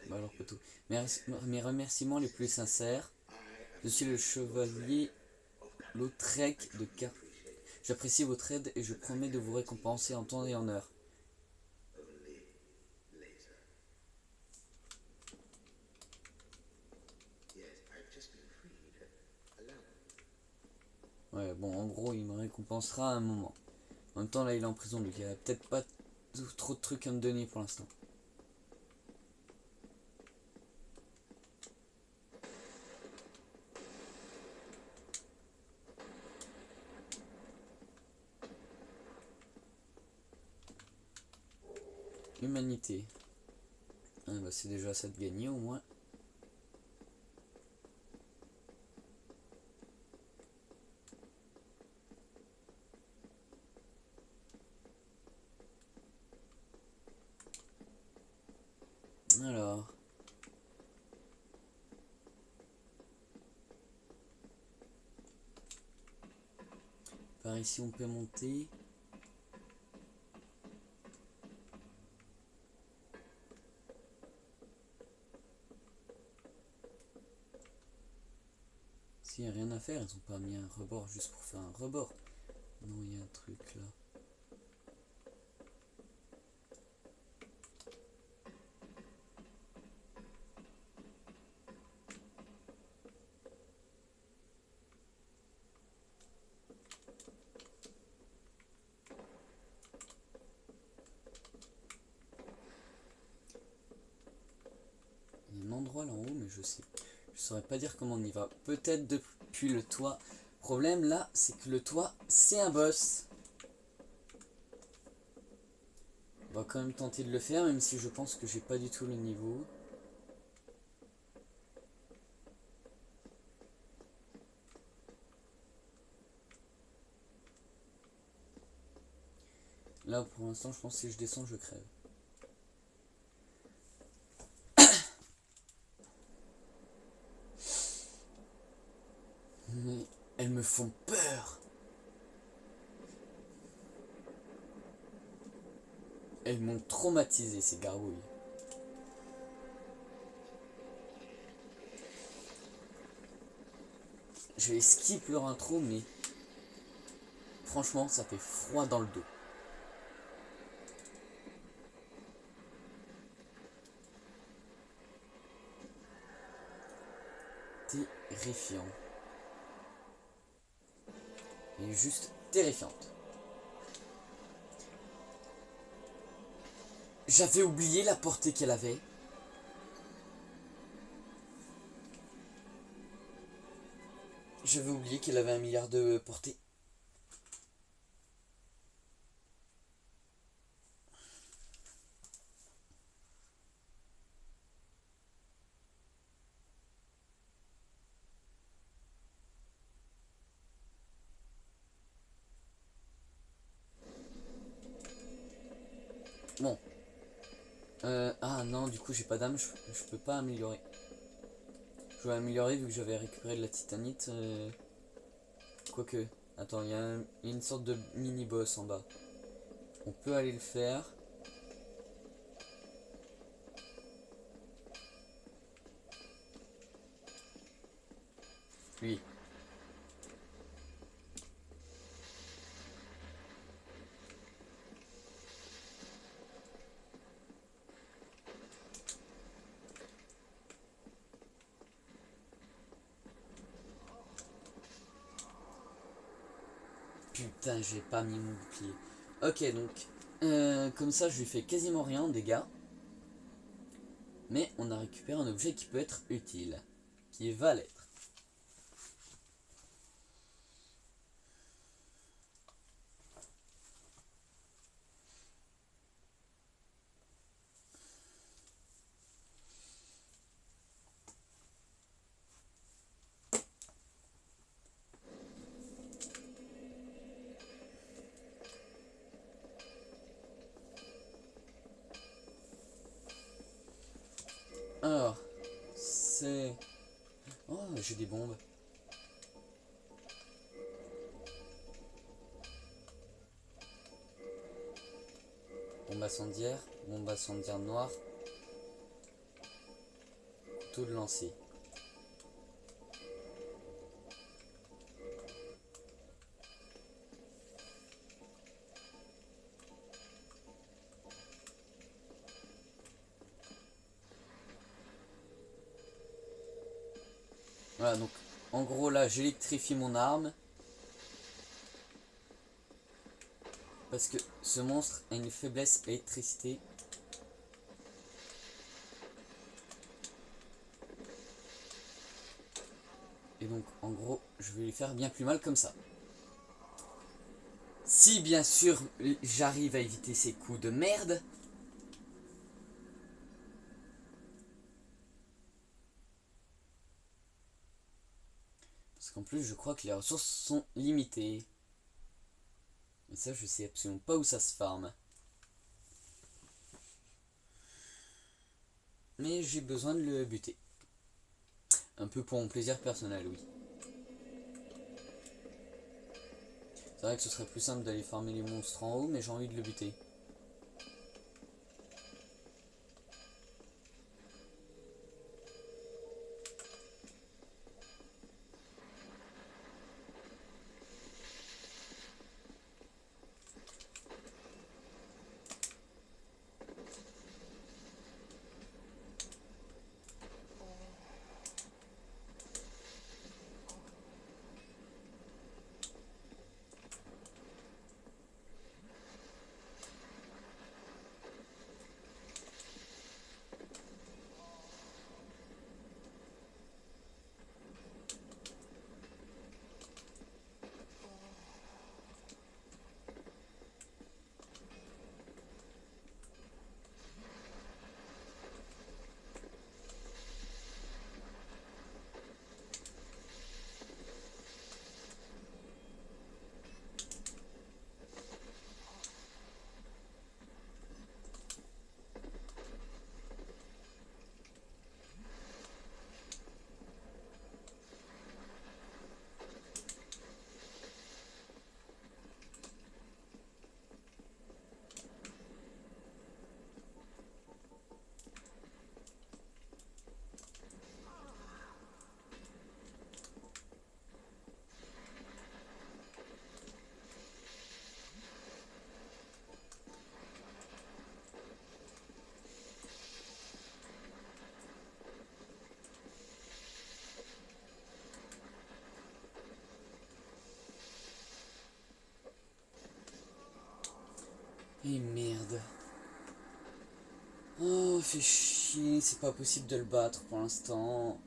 Bah alors plutôt. Mes remerciements les plus sincères. Je suis le chevalier Lautrec de Car. J'apprécie votre aide et je promets de vous récompenser en temps et en heure. Ouais, bon, en gros, il me récompensera à un moment. En même temps, là, il est en prison, donc il a peut-être pas trop de trucs à me donner pour l'instant. Humanité. Ah, bah, c'est déjà ça de gagner au moins. Alors. Par ici on peut monter. S'il n'y a rien à faire, ils ont pas mis un rebord juste pour faire un rebord. Non, il y a un truc là. Il y a un endroit là en haut, mais je saurais pas dire comment on y va. Peut-être depuis le toit. Problème là, c'est que le toit, c'est un boss. On va quand même tenter de le faire, même si je pense que j'ai pas du tout le niveau. Là pour l'instant je pense que si je descends je crève. Mais elles me font peur. Elles m'ont traumatisé ces gargouilles. Je vais skip leur intro mais franchement ça fait froid dans le dos. Terrifiant. Elle est juste terrifiante. J'avais oublié la portée qu'elle avait. J'avais oublié qu'elle avait 1 milliard de portée. Bon. Ah non, du coup j'ai pas d'âme, je peux pas améliorer. Je vais améliorer vu que j'avais récupéré de la titanite. Quoique, attends, il y a une sorte de mini-boss en bas. On peut aller le faire. Lui. Putain, j'ai pas mis mon bouclier. Ok, donc, comme ça, je lui fais quasiment rien en dégâts. Mais on a récupéré un objet qui peut être utile. Qui va l'être. Alors, c'est... Oh, j'ai des bombes. Bombe incendiaire noire. Couteau de lancer. Voilà, donc en gros là j'électrifie mon arme. Parce que ce monstre a une faiblesse à l'électricité. Et donc en gros je vais lui faire bien plus mal comme ça. Si bien sûr j'arrive à éviter ces coups de merde. Parce qu'en plus je crois que les ressources sont limitées. Et ça je sais absolument pas où ça se farme. mais j'ai besoin de le buter. Un peu pour mon plaisir personnel, oui. C'est vrai que ce serait plus simple d'aller farmer les monstres en haut, mais j'ai envie de le buter. Et merde. Oh, fait chier, c'est pas possible de le battre pour l'instant.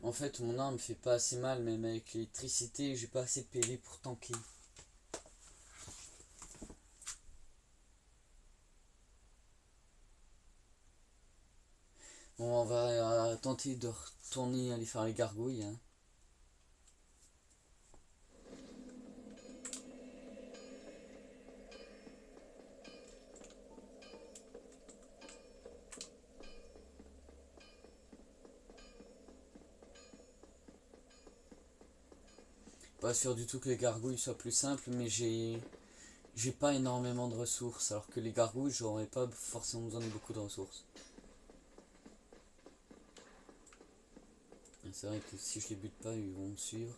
En fait, mon arme fait pas assez mal, même avec l'électricité, j'ai pas assez de PV pour tanker. Bon, on va tenter de retourner aller faire les gargouilles. Hein. Pas sûr du tout que les gargouilles soient plus simples, mais j'ai pas énormément de ressources, alors que les gargouilles, j'aurais pas forcément besoin de beaucoup de ressources. C'est vrai que si je les bute pas, ils vont me suivre.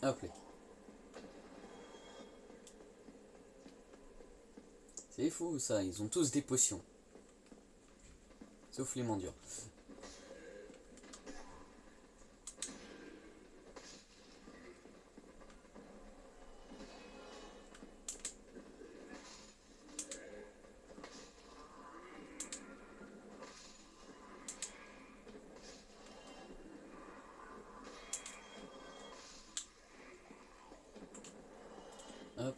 Hop là. C'est fou ça, ils ont tous des potions. Sauf les mendiants. Hop.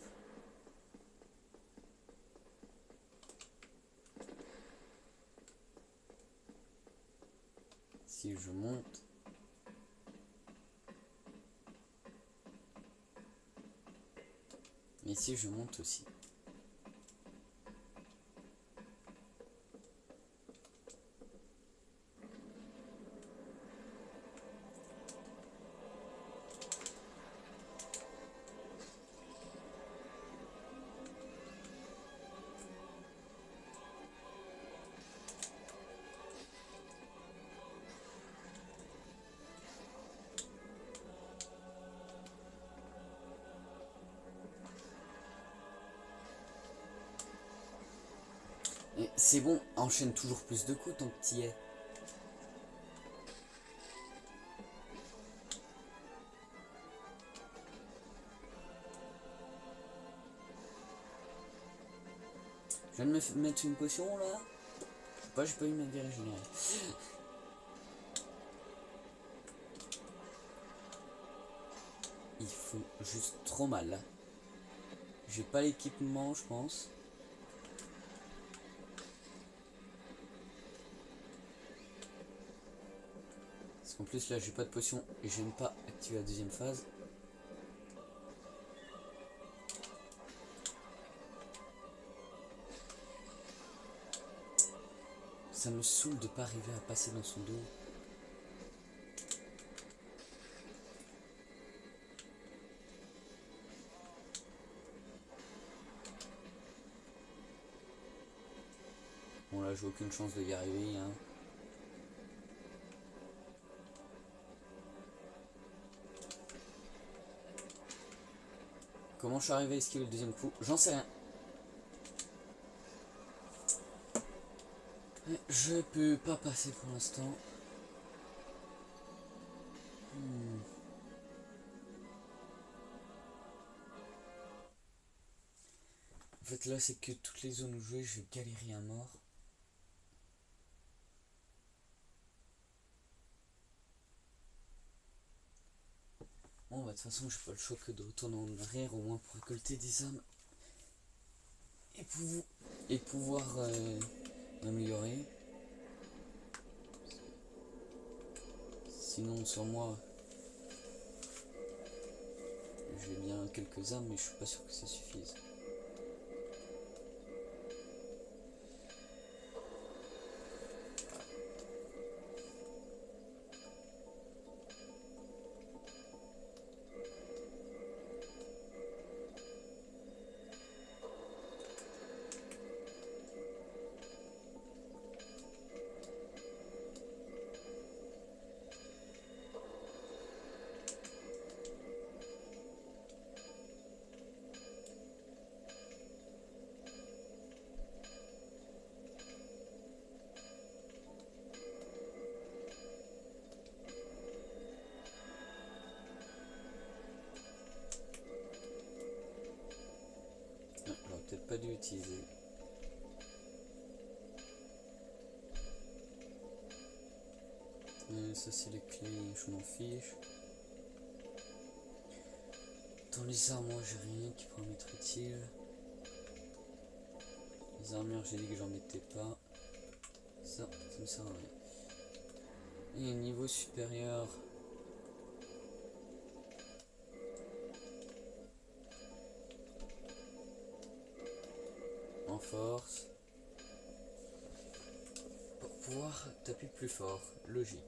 Si je monte. Mais si je monte aussi. Et c'est bon, enchaîne toujours plus de coups tant que t'y es. Je viens de me mettre une potion là. Je sais pas, j'ai pas eu ma vie régénérée. Il faut juste trop mal là. J'ai pas l'équipement, je pense. Parce qu'en plus là j'ai pas de potion et j'aime pas activer la deuxième phase. Ça me saoule de pas arriver à passer dans son dos. Bon là j'ai aucune chance de y arriver hein. Comment je suis arrivé à esquiver le deuxième coup? J'en sais rien. Je peux pas passer pour l'instant. En fait là c'est que toutes les zones où je vais galérer à mort. Bon bah de toute façon j'ai pas le choix que de retourner en arrière au moins pour récolter des âmes. Et pouvoir m'améliorer. Sinon sur moi j'ai bien quelques âmes mais je suis pas sûr que ça suffise. J'aurais peut-être pas dû utiliser. Ça c'est les clés, je m'en fiche. Dans les armoires j'ai rien qui pourrait m'être utile. Les armures j'ai dit que j'en mettais pas. Ça me sert à rien. Et niveau supérieur. En force. Pour pouvoir taper plus fort. Logique.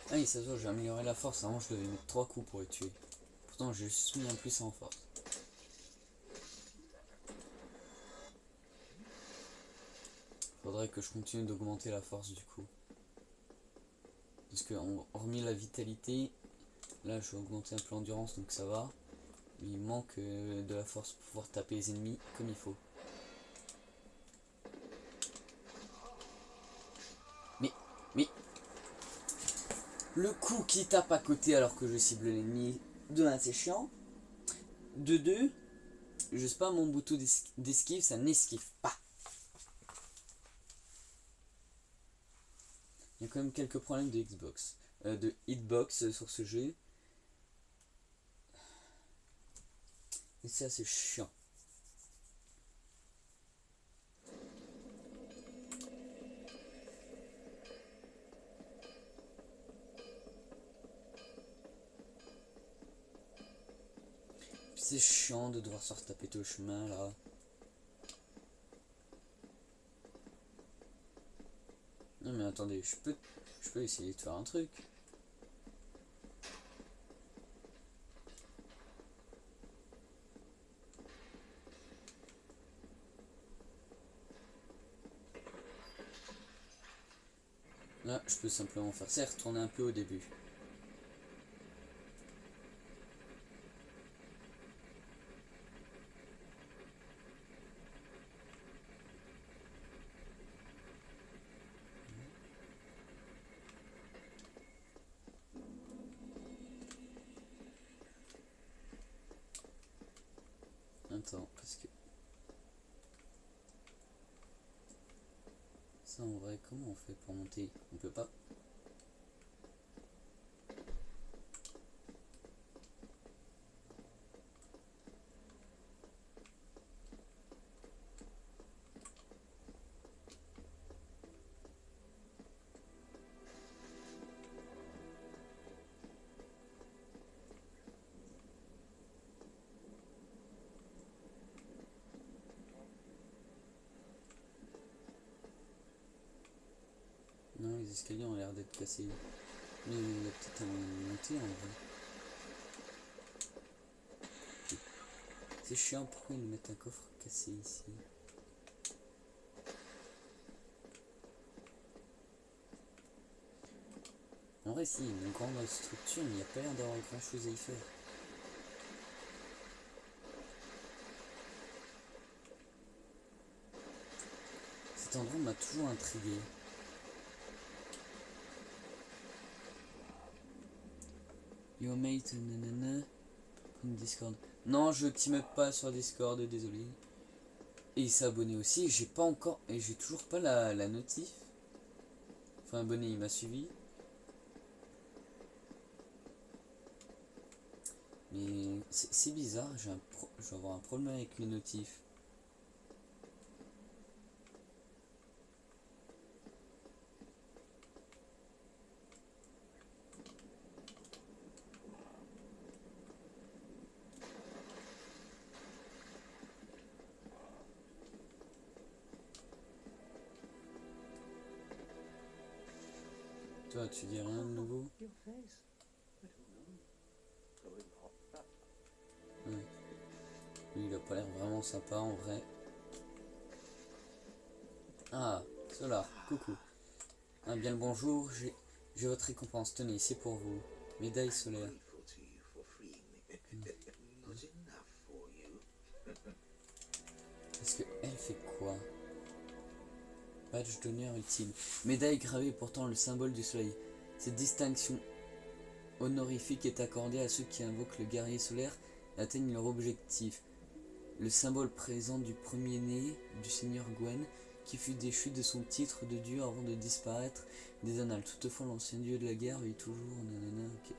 Ah oui, ça se voit, j'ai amélioré la force. Avant, je devais mettre 3 coups pour les tuer. Pourtant, j'ai juste mis un plus en force. Faudrait que je continue d'augmenter la force du coup. Parce que, hormis la vitalité, là, je vais augmenter un peu l'endurance, donc ça va. Mais il manque de la force pour pouvoir taper les ennemis comme il faut. Mais le coup qui tape à côté alors que je cible l'ennemi, de 1 c'est chiant. De 2, je sais pas, mon bouton d'esquive ça n'esquive pas. Il y a quand même quelques problèmes de Xbox, de hitbox sur ce jeu. Et c'est assez chiant. C'est chiant de devoir se retaper tout le chemin là. Non mais attendez, je peux essayer de faire un truc. Là, je peux simplement faire ça et retourner un peu au début. Attends, parce que... Ça, en vrai, comment on fait pour monter? On peut pas? Non, les escaliers ont l'air d'être cassés. Mais il y a peut-être un montée en vrai. C'est chiant, pourquoi ils mettent un coffre cassé ici? En vrai, si, une grande structure, mais il n'y a pas l'air d'avoir grand chose à y faire. Cet endroit m'a toujours intrigué. Your mate, nanana. Discord. Non, je team pas sur Discord, désolé. Et il s'est abonné aussi, j'ai pas encore. Et j'ai toujours pas la notif. Enfin, abonné, il m'a suivi. Mais c'est bizarre, je vais avoir un problème avec mes notifs. Toi, tu dis rien de nouveau? Ouais. Lui, il a pas l'air vraiment sympa en vrai. Ah, Solar, coucou. Ah, bien le bonjour, j'ai votre récompense, tenez, c'est pour vous. Médaille solaire. Parce que elle fait quoi? Badge d'honneur utile. Médaille gravée portant le symbole du soleil. Cette distinction honorifique est accordée à ceux qui invoquent le guerrier solaire et atteignent leur objectif. Le symbole présent du premier-né du seigneur Gwen, qui fut déchu de son titre de dieu avant de disparaître des annales. Toutefois, l'ancien dieu de la guerre vit toujours. Nanana, ok.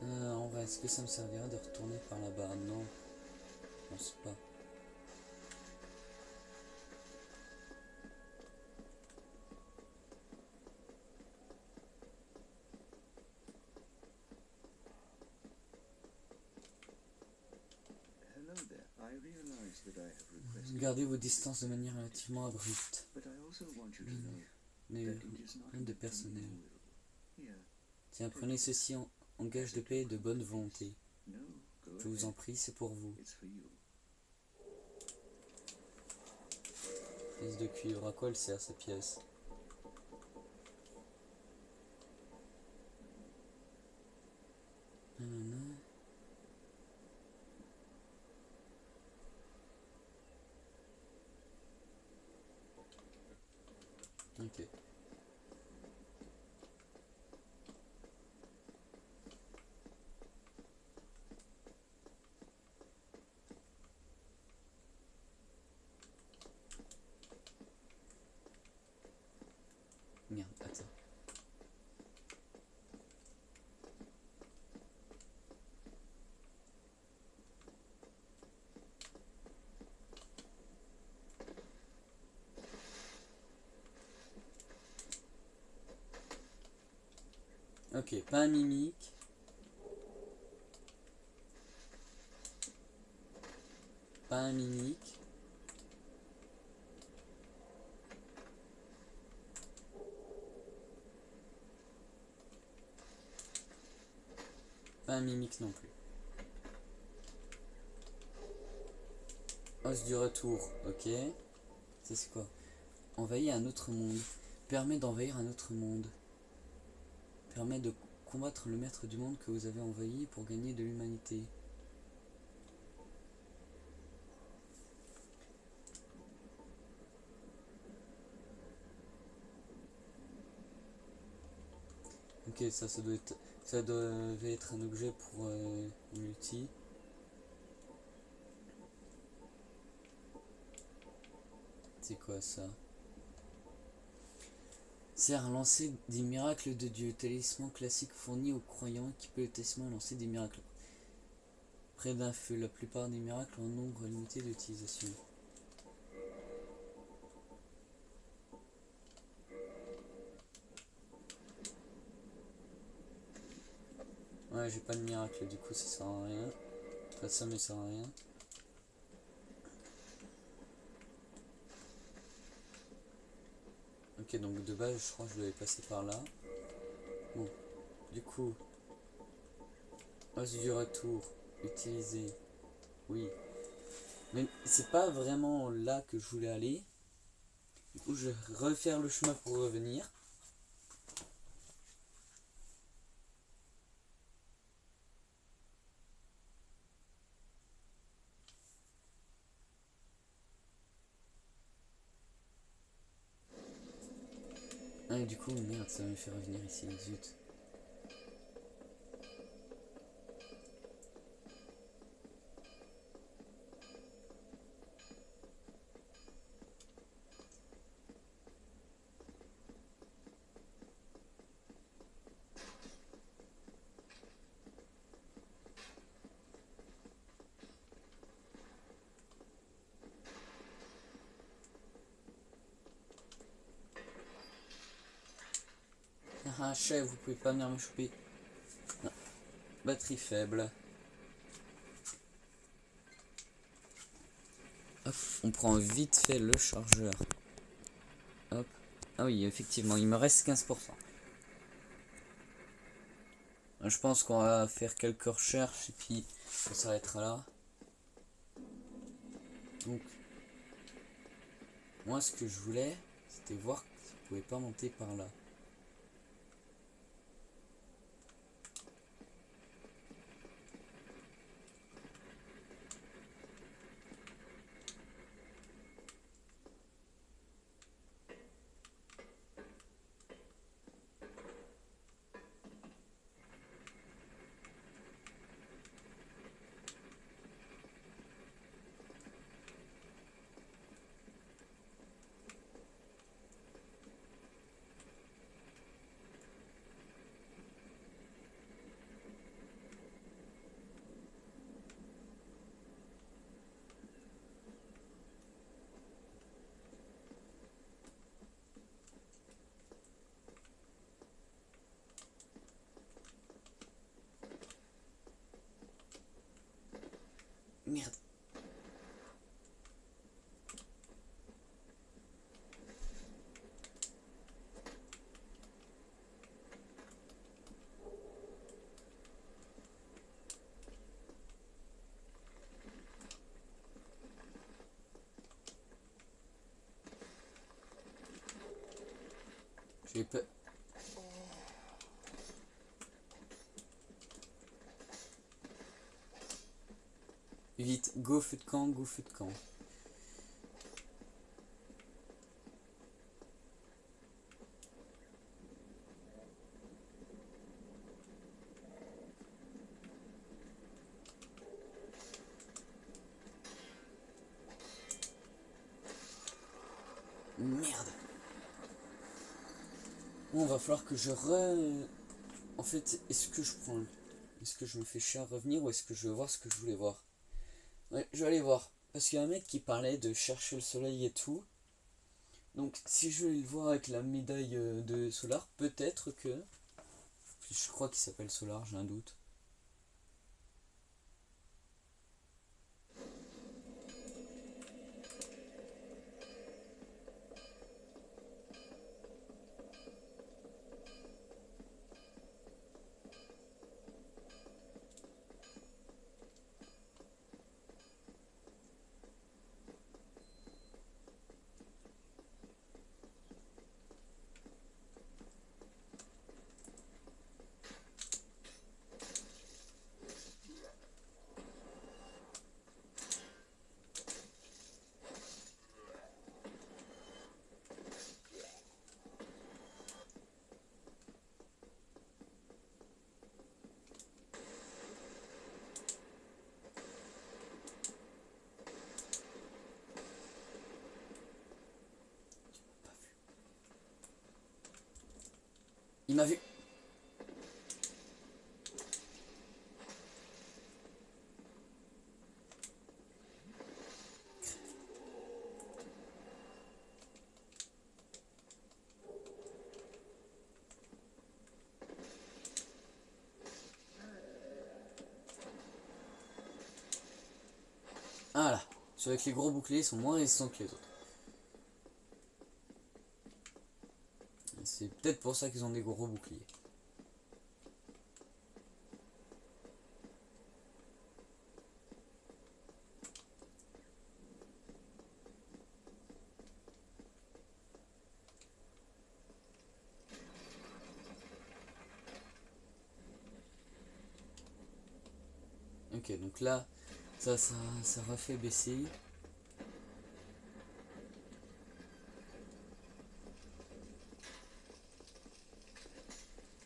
En vrai, est-ce que ça me servira de retourner par là-bas? Non, je pense pas. Gardez vos distances de manière relativement abrupte. Mais rien de personnel. Tiens, prenez ceci en gage de paix et de bonne volonté. Je vous en prie, c'est pour vous. Pièce de cuivre, à quoi elle sert cette pièce? Ok. Merde, attends. Ok, pas un mimique. Pas un mimique. Pas un mimique non plus. Os du retour, ok. Ça c'est quoi? Envahir un autre monde. Permet d'envahir un autre monde. Permet de combattre le maître du monde que vous avez envahi pour gagner de l'humanité. Ok, ça devait être un objet pour multi. C'est quoi ça? Sert à lancer des miracles de Dieu. Talisman classique fourni aux croyants qui peut tellement lancer des miracles. Près d'un feu, la plupart des miracles ont un nombre limité d'utilisation. Ouais, j'ai pas de miracle, du coup ça sert à rien. Enfin, ça me sert à rien. Ok, donc de base, je crois que je devais passer par là. Bon, du coup, os du retour, utiliser. Oui. Mais c'est pas vraiment là que je voulais aller. Du coup, je vais refaire le chemin pour revenir. Ah, et du coup, merde, ça va me fait revenir ici, zut. Ah, chef, vous pouvez pas venir me choper. Non. Batterie faible. Hop, on prend vite fait le chargeur. Hop. Ah oui, effectivement, il me reste 15%. Je pense qu'on va faire quelques recherches et puis on s'arrêtera là. Donc, moi ce que je voulais, c'était voir si on pouvait pas monter par là. Merde. J'ai peur. Vite, go feu de camp, go feu de camp. Merde. Bon, va falloir que je En fait, est-ce que je prends... Est-ce que je me fais chier à revenir ou est-ce que je vais voir ce que je voulais voir? Ouais, je vais aller voir. Parce qu'il y a un mec qui parlait de chercher le soleil et tout. Donc si je vais le voir avec la médaille de Solar, peut-être que... Je crois qu'il s'appelle Solar, j'ai un doute. Il m'a vu. Ah là, ceux avec les gros boucliers sont moins résistants que les autres. C'est peut-être pour ça qu'ils ont des gros boucliers. Ok, donc là, ça refait baisser.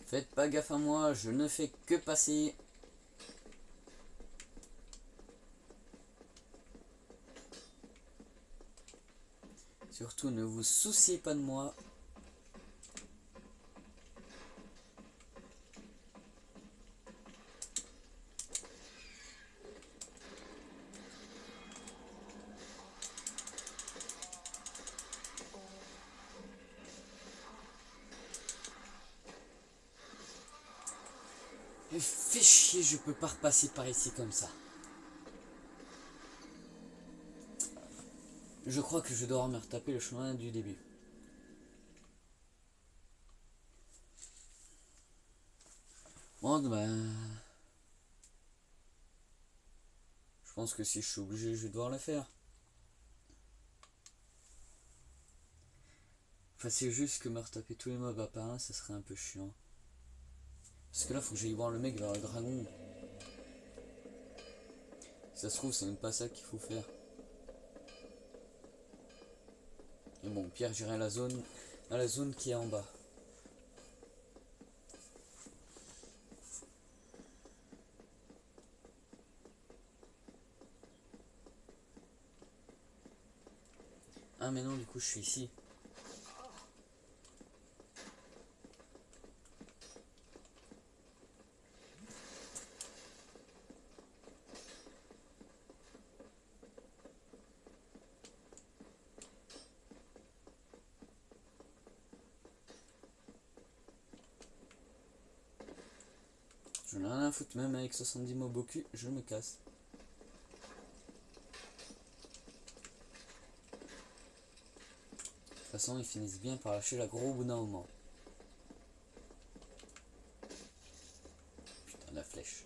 Faites pas gaffe à moi, je ne fais que passer. Surtout ne vous souciez pas de moi. Fais chier, je peux pas repasser par ici comme ça. Je crois que je dois me retaper le chemin du début. Bon, ben... Je pense que si je suis obligé, je vais devoir le faire. Enfin, c'est juste que me retaper tous les mobs à pas un, ça serait un peu chiant. Parce que là, faut que j'aille voir le mec vers le dragon. Si ça se trouve, c'est même pas ça qu'il faut faire. Mais bon, Pierre, j'irai à la zone qui est en bas. Ah mais non, du coup, je suis ici. J'en ai rien à foutre, même avec 70 mobs au cul, je me casse. De toute façon, ils finissent bien par lâcher la gros au bout d'un moment. Putain, la flèche.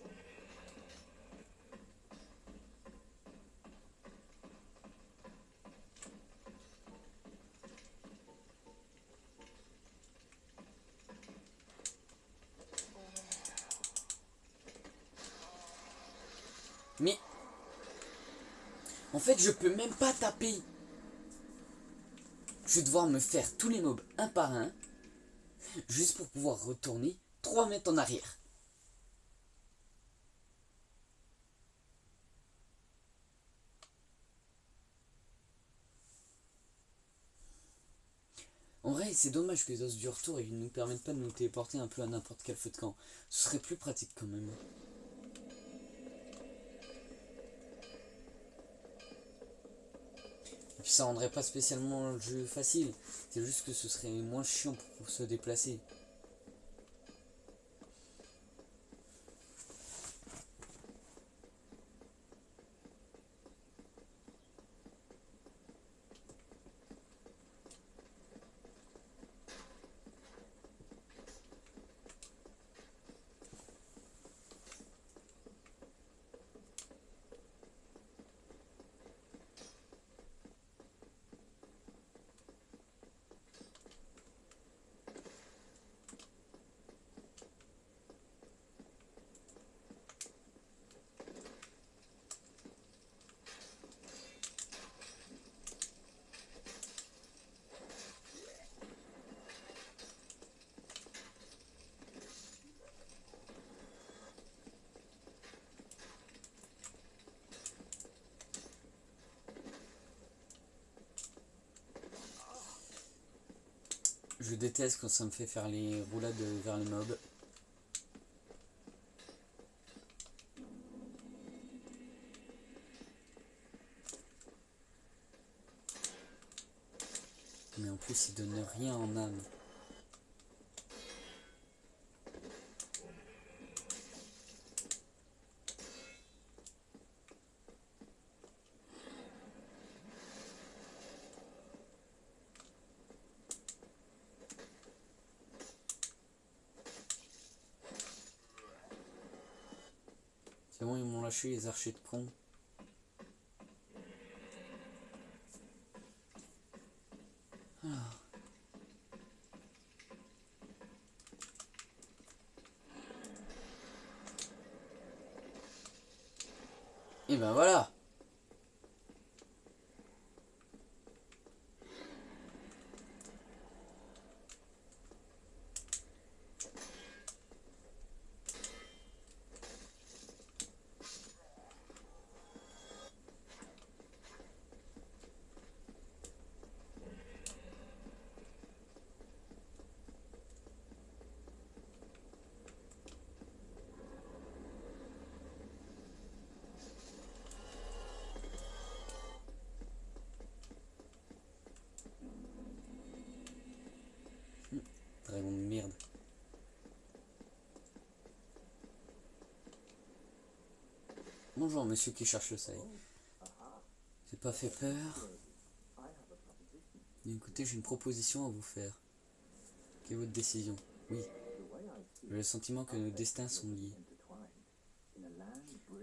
Mais... En fait, je peux même pas taper. Je vais devoir me faire tous les mobs un par un. Juste pour pouvoir retourner 3 mètres en arrière. En vrai, c'est dommage que les os du retour ils nous permettent pas de nous téléporter un peu à n'importe quel feu de camp. Ce serait plus pratique quand même. Et puis ça rendrait pas spécialement le jeu facile. C'est juste que ce serait moins chiant pour se déplacer. Je déteste quand ça me fait faire les roulades vers les mobs. Mais en plus, il donne rien en âme. C'est bon, ils m'ont lâché les archers de con. Alors. Et ben voilà. Dragon de merde. Bonjour monsieur qui cherche le save. J'ai pas fait peur. Mais écoutez, j'ai une proposition à vous faire. Quelle est votre décision? Oui. J'ai le sentiment que nos destins sont liés.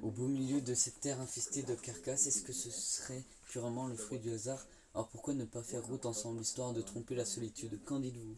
Au beau milieu de cette terre infestée de carcasses, est-ce que ce serait purement le fruit du hasard? Alors pourquoi ne pas faire route ensemble, histoire de tromper la solitude? Qu'en dites-vous?